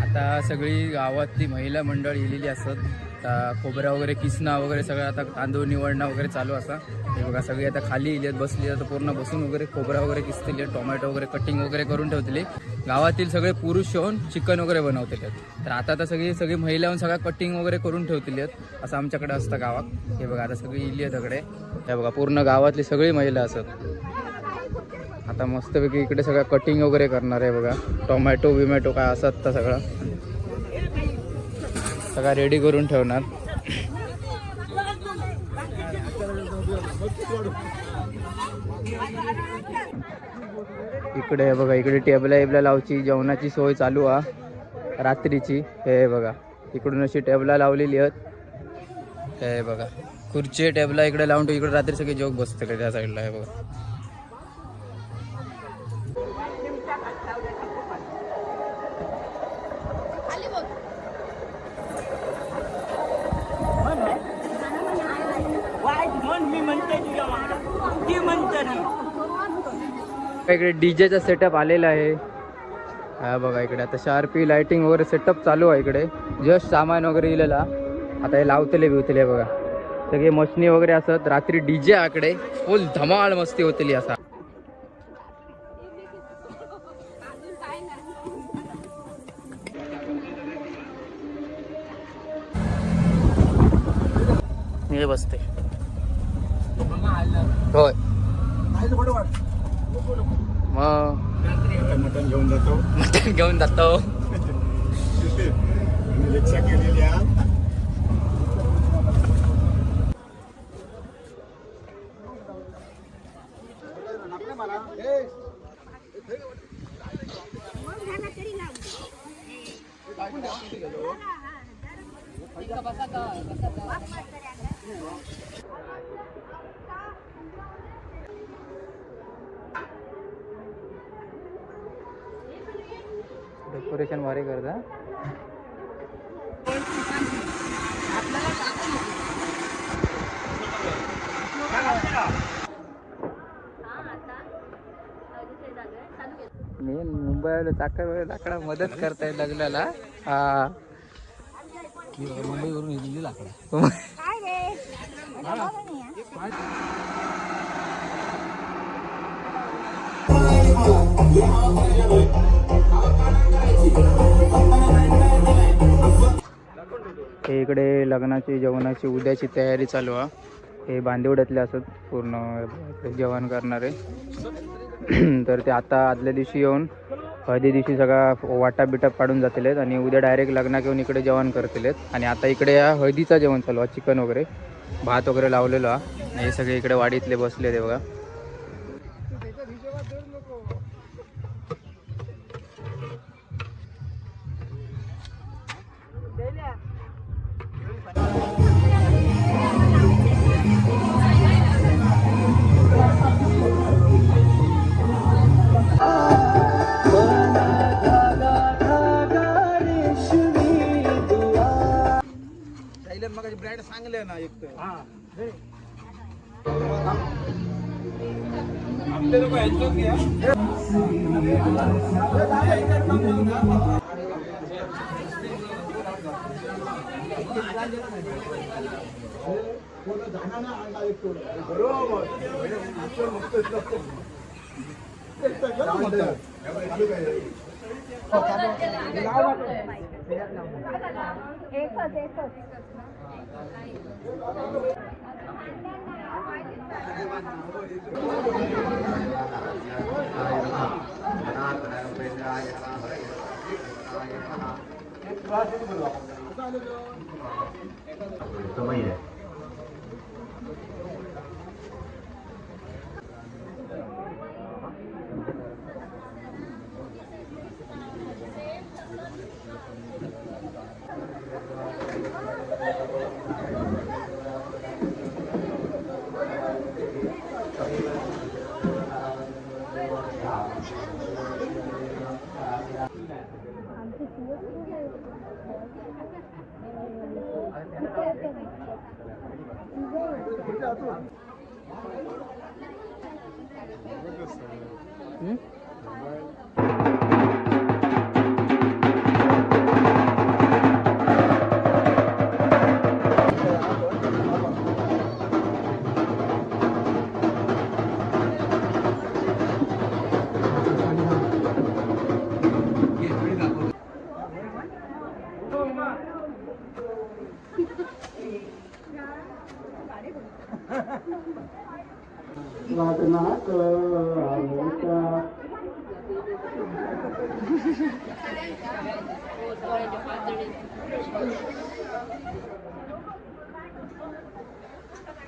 आता सगळी गावातली महिला मंडळ येलेली असत. आता खोबरा वगैरे किसना वगैरे सगळं आता तांदूळ निवडणं वगैरे चालू असा. हे बघा सगळी आता खाली येतात बसली. आता पूर्ण बसून वगैरे खोबरा वगैरे किसतील. टोमॅटो वगैरे कटिंग वगैरे करून ठेवतील. गावातील सगळे पुरुष येऊन चिकन वगैरे बनवतील. तर आता सगळी महिला येऊन सगळ्या कटिंग वगैरे करून ठेवतील. असं आमच्याकडे असतं गावात. हे बघा आता सगळी इली आहेत सगळे. हे बघा पूर्ण गावातली सगळी महिला असत. आता मस्तपैकी इकडे सगळं कटिंग वगैरे करणार आहे बघा. टोमॅटो विमॅटो काय असत तर सगळं रेडी करून ठेवणार. इकडे हे बघा, इकडे टेबला लावची जेवणाची सोय चालू आहे रात्रीची. हे बघा इकडून अशी टेबला लावलेली आहेत. हे बघा खुर्ची टेबला इकडे लावून इकडे रात्री सगळे जेवण बसते त्या साईडला. हे बघा इकडे डीजेचा सेटअप आलेला आहे. हा बघा इकडे आता शार्पी लाइटिंग वगैरे सेटअप चालू आहे. इकडे जस्ट सामान वगैरे इलेला आता हे लावतले बिवतले. बघा सगळे मशनी वगैरे असत. रात्री डीजे आकडे फुल धमाल मस्ती होतली असा. हे बसते होय मग मटण घेऊन जातो. मटण घेऊन जातो. रिक्षा केलेली आहे. डेकोरेशन भारी करता. मी मुंबईला चाकर लाकडा मदत करताय लग्नाला. हा मुंबईवरून येलेली लाकडा. हे इकडे लग्नाची जेवणाची उद्याची तयारी चालू आहे. हे बांदिवड्यातले असत पूर्ण जेवण करणारे. तर ते आता आदल्या दिवशी येऊन हळदी दिवशी सगळा वाटा बिटा पाडून जातील आणि उद्या डायरेक्ट लग्नात येऊन इकडे जेवण करतील. आणि आता इकडे या हळदीचा जेवण चालू आहे. चिकन वगैरे भात वगैरे लावलेलो आहे. हे सगळे इकडे वाडीतले बसले ते बघा. मग ब्रँड चांगले ना एक तर आपले लोक यांचंच घ्या. समय है.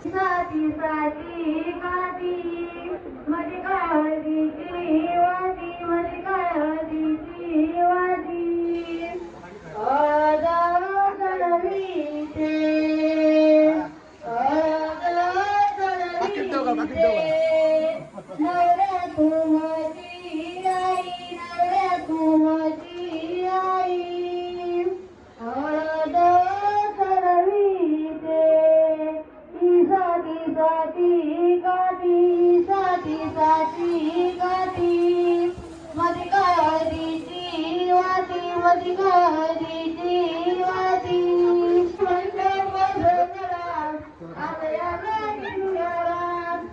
साथी साथी गादी माझी काळजीची वादी अधिकारीची वादी मंडप बसवला आपल्याला किंगारात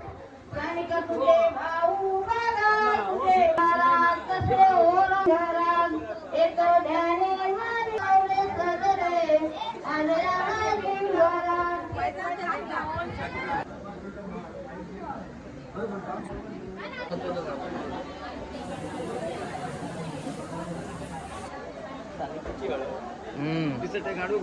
कणिक तुझे भाऊ बघा तुझे घरात कसे ओरड घरात येतो ध्यानी मारी लावले सदरे आदरा किंगारात गाडू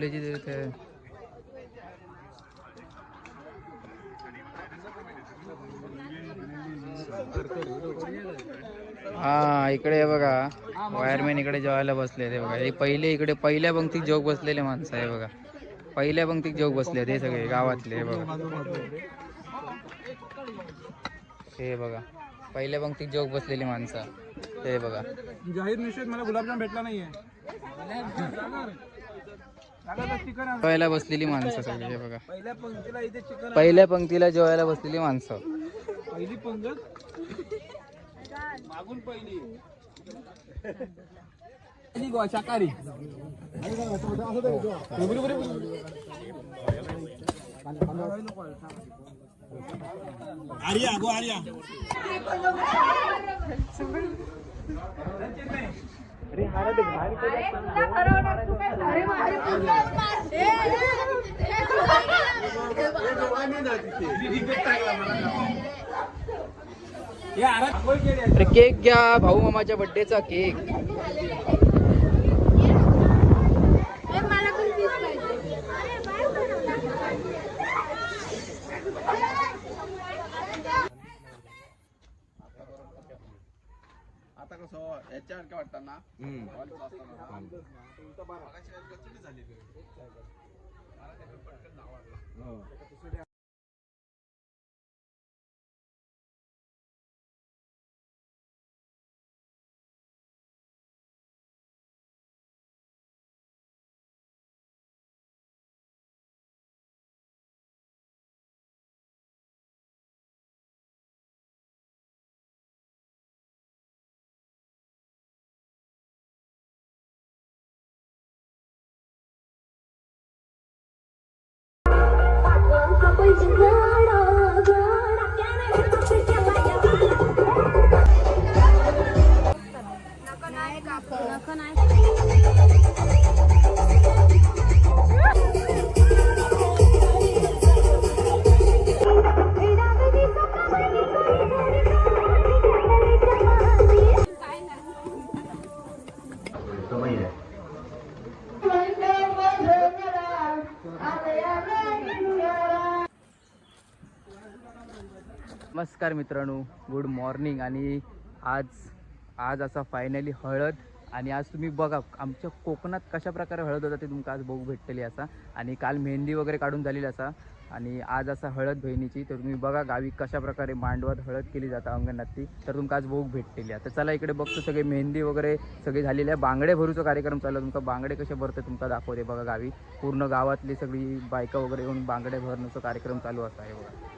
कॉलेज इथे हा इकडे हे बघा वायरमॅन इकडे जेवायला बसले ते बघा हे पहिले इकडे पहिल्या पंक्तीत जेव बसलेले माणसं आहे बघा पहिल्या पंक्तीत जेव बसले ते सगळे गावातले हे बघा हे बघा पहिल्या पंक्तीत जेव बसलेली माणसं हे बघा जाहीर निषेध मला गुलाबजाम भेटला नाहीये जेवायला बसलेली माणसं सगळी हे बघा पहिल्या पंक्तीला इथे चिकन पहिल्या पंक्तीला जेवायला बसलेली माणसं पहिली पंगत मागून पहिली शाकाहारी आर्या गो आर्या अरे केक घ्या भाऊ मामाच्या बर्थडेचा केक आता कसं याच्यासारखं वाटतं ना नमस्कार मित्रांनो गुड मॉर्निंग आणि आज असा फायनली हळद आणि आज तुम्ही बघा आमच्या कोकणात कशा प्रकारे हळद होता ते तुमका आज बघू भेटलेली असा आणि काल मेहंदी वगैरे काढून झालेली असा आणि आज असा हळद बहिणीची तर तुम्ही बघा गावी कशा प्रकारे मांडवात हळद केली जाता अंगणातली तर तुमका आज बघू भेटलेली आता चला इकडे बघतो सगळे मेहंदी वगैरे सगळे झालेले आहे बांगडे भरूचा कार्यक्रम चालू तुमका बांगडे कसे भरते तुमका दाखवते बघा गावी पूर्ण गावातली सगळी बायका वगैरे येऊन बांगडे भरण्याचा कार्यक्रम चालू असा आहे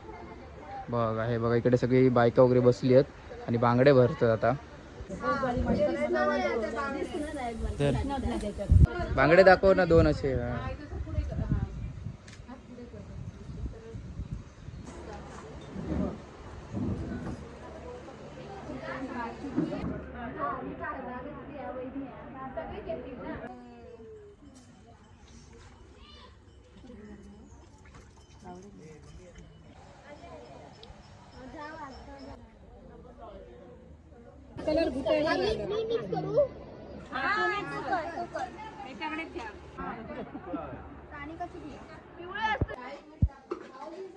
बघा हे बघा इकडे सगळी बायका वगैरे बसली आहेत आणि बांगडे भरतात आता बांगडे दाखव ना दोन असे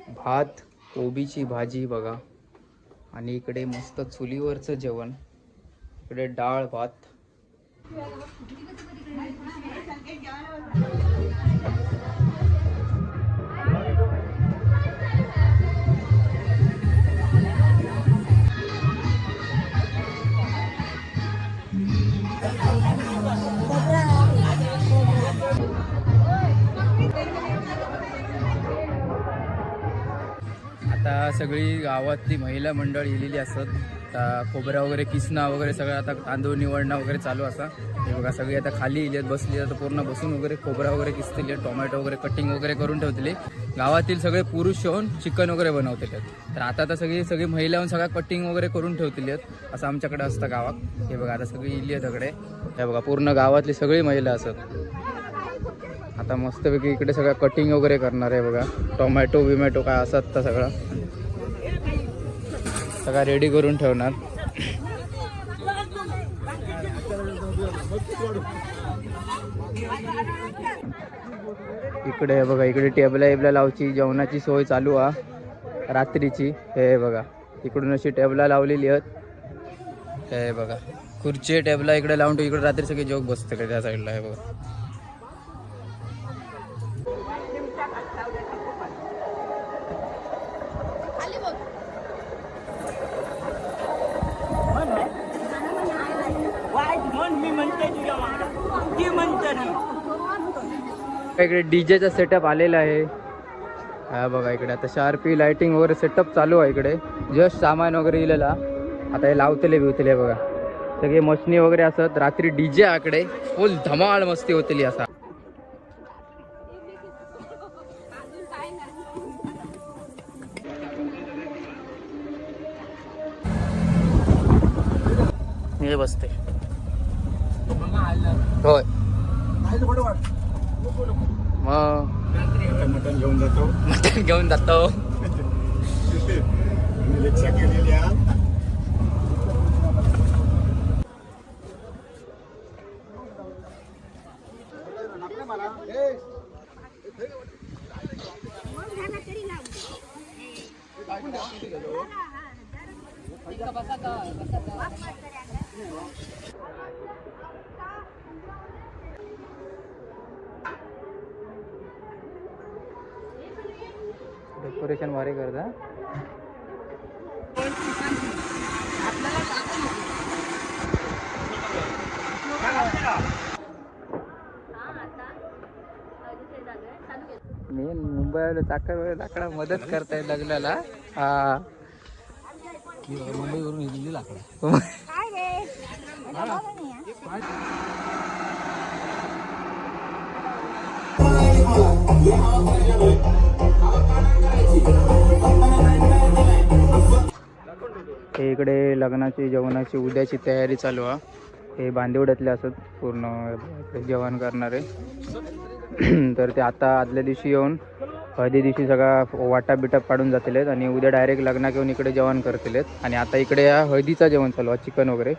भात कोबीची भाजी बघा आणि इकडे मस्त चुलीवरचं जेवण इकडे डाळ भात आता सगळी गावातली महिला मंडळ येलेली असतात आता खोबरा वगैरे किसना वगैरे सगळं आता तांदूळ निवडणं वगैरे चालू असा हे बघा सगळी आता खाली इलेत बसली आता पूर्ण बसून वगैरे खोबरा वगैरे किसतील टोमॅटो वगैरे कटिंग वगैरे करून ठेवतील गावातील सगळे पुरुष येऊन चिकन वगैरे बनवतील तर आता सगळी महिला येऊन सगळ्या कटिंग वगैरे करून ठेवतील असं आमच्याकडे असतं गावात हे बघा आता सगळी इली आहेत सगळे हे बघा पूर्ण गावातली सगळी महिला असत आता मस्तपैकी इकडे सगळं कटिंग वगैरे करणार आहे बघा टोमॅटो विमॅटो काय असत तर सगळं रेडी करून ठेवणार इकडे बघा, इकडे टेबला लावची जेवणाची सोय चालू हा रात्रीची. हे बघा इकडून अशी टेबला लावलेली आहेत. हे बघा खुर्ची टेबला इकडे लावून तो इकडे रात्री सगळे जोग बसते त्या साईडला. हे बघा इकडे डीजेचा सेटअप आलेला आहे. हा बघा इकडे आता शार्पी लाइटिंग वगैरे सेटअप चालू आहे. इकडे जस्ट सामान वगैरे इलेला आता हे लावतले बिवतले बघा. सगळे मशनी वगैरे असत. रात्री डीजे आकडे फुल धमाल मस्ती होतली असा. हे बसते होय मग मटण घेऊन जातो. मटण घेऊन जातो. रिक्षा केलेली आहे. डेकोरेशन भारी करता. मेन मुंबईला लाकडा मदत करताय लग्नाला. हा मुंबईवरून इथली लाकडं. हे इकडे लग्नाची जेवणाची उद्याची तयारी चालू आहे. हे बांदिवड्यातले असत पूर्ण इकडे जेवण करणारे. तर ते आता आदल्या दिवशी येऊन हळदी दिवशी सगळा वाटा बिटा पाडून जातील आणि उद्या डायरेक्ट लग्नात येऊन इकडे जेवण करतील. आणि आता इकडे या हळदीचा जेवण चालू आहे. चिकन वगैरे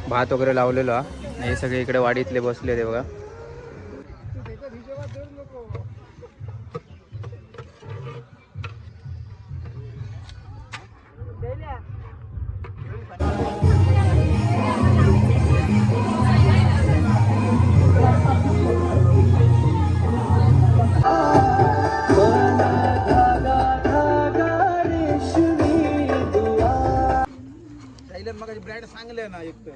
भात वगैरे लावलेलो आहे. हे सगळे इकडे वाडीतले बसले ते बघा. मग ब्रँड चांगले ना एक तर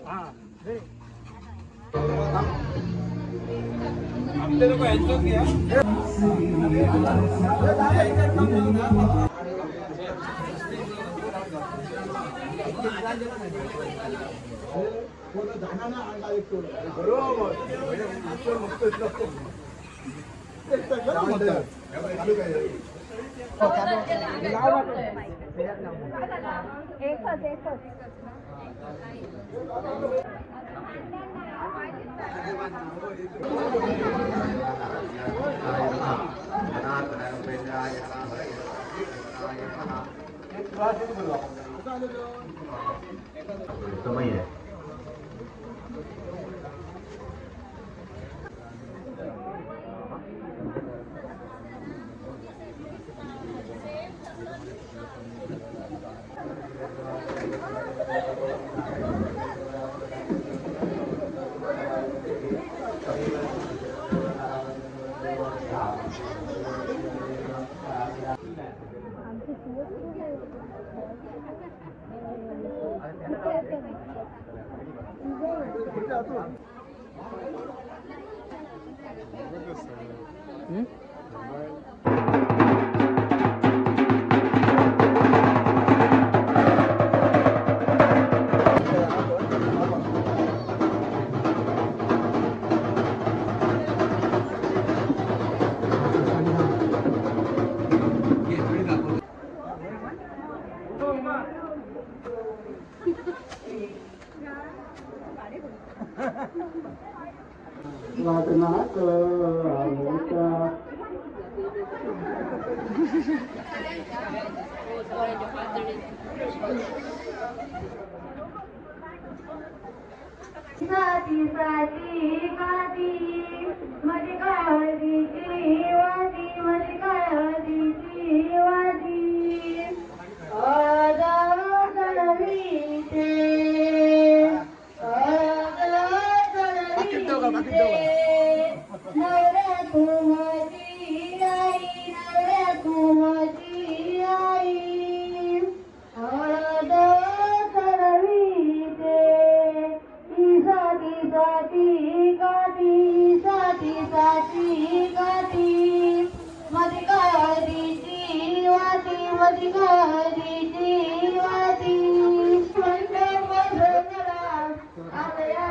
आपले लोक यांचंच घ्या. समय है. साथी साथी माती माझी काय हळदीची वाटी, माझी काय हळदीची वाटी. हळद चढवीते, हळद चढवीते. नवऱ्या तू माझी आई, नवऱ्या तू माझी आई. हळद चढवीते, साठी साठी काठी, साठी साठी काठी. माझी काय हळदीची वाटी, माझी काय हळदीची वाटी. मंडप बसवला आपल्या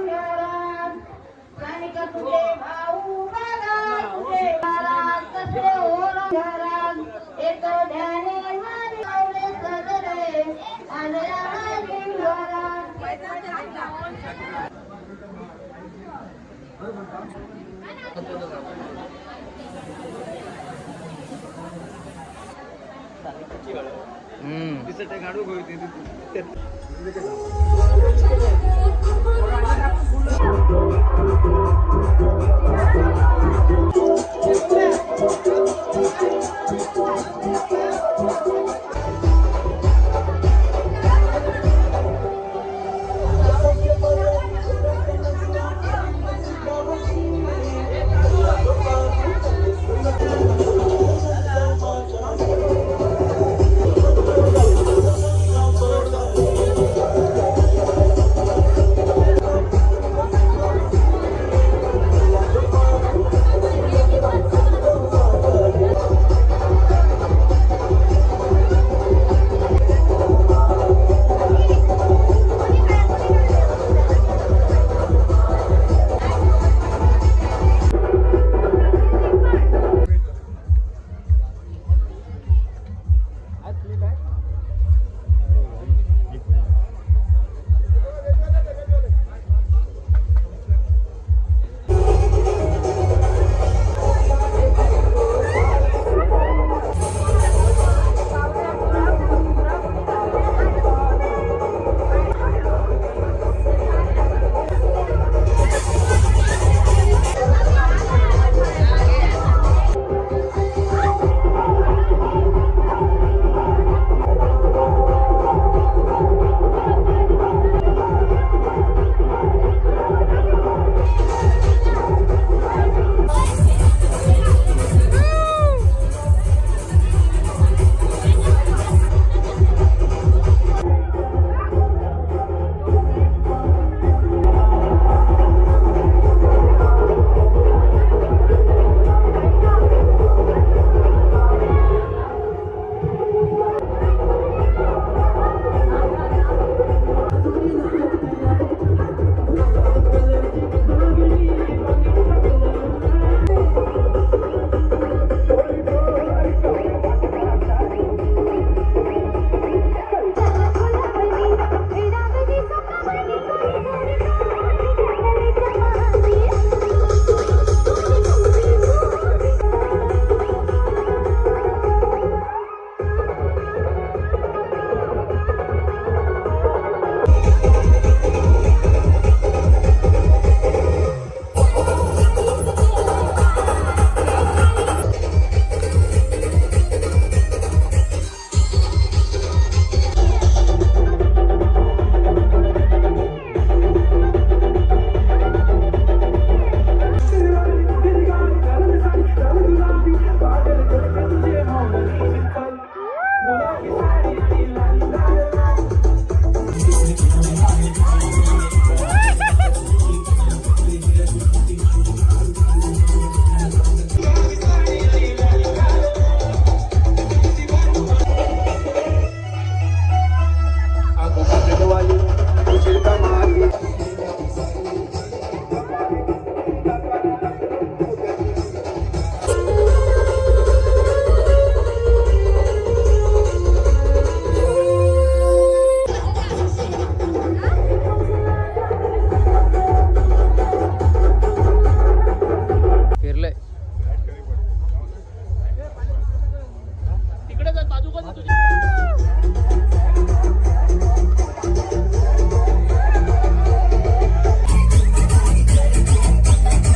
घरात, कानिका तुझे भाऊ बघा, तुझे घरात कसे ओरा घरात. एक ध्याने माझे आवडे सजले आल्या घरात. Thank you.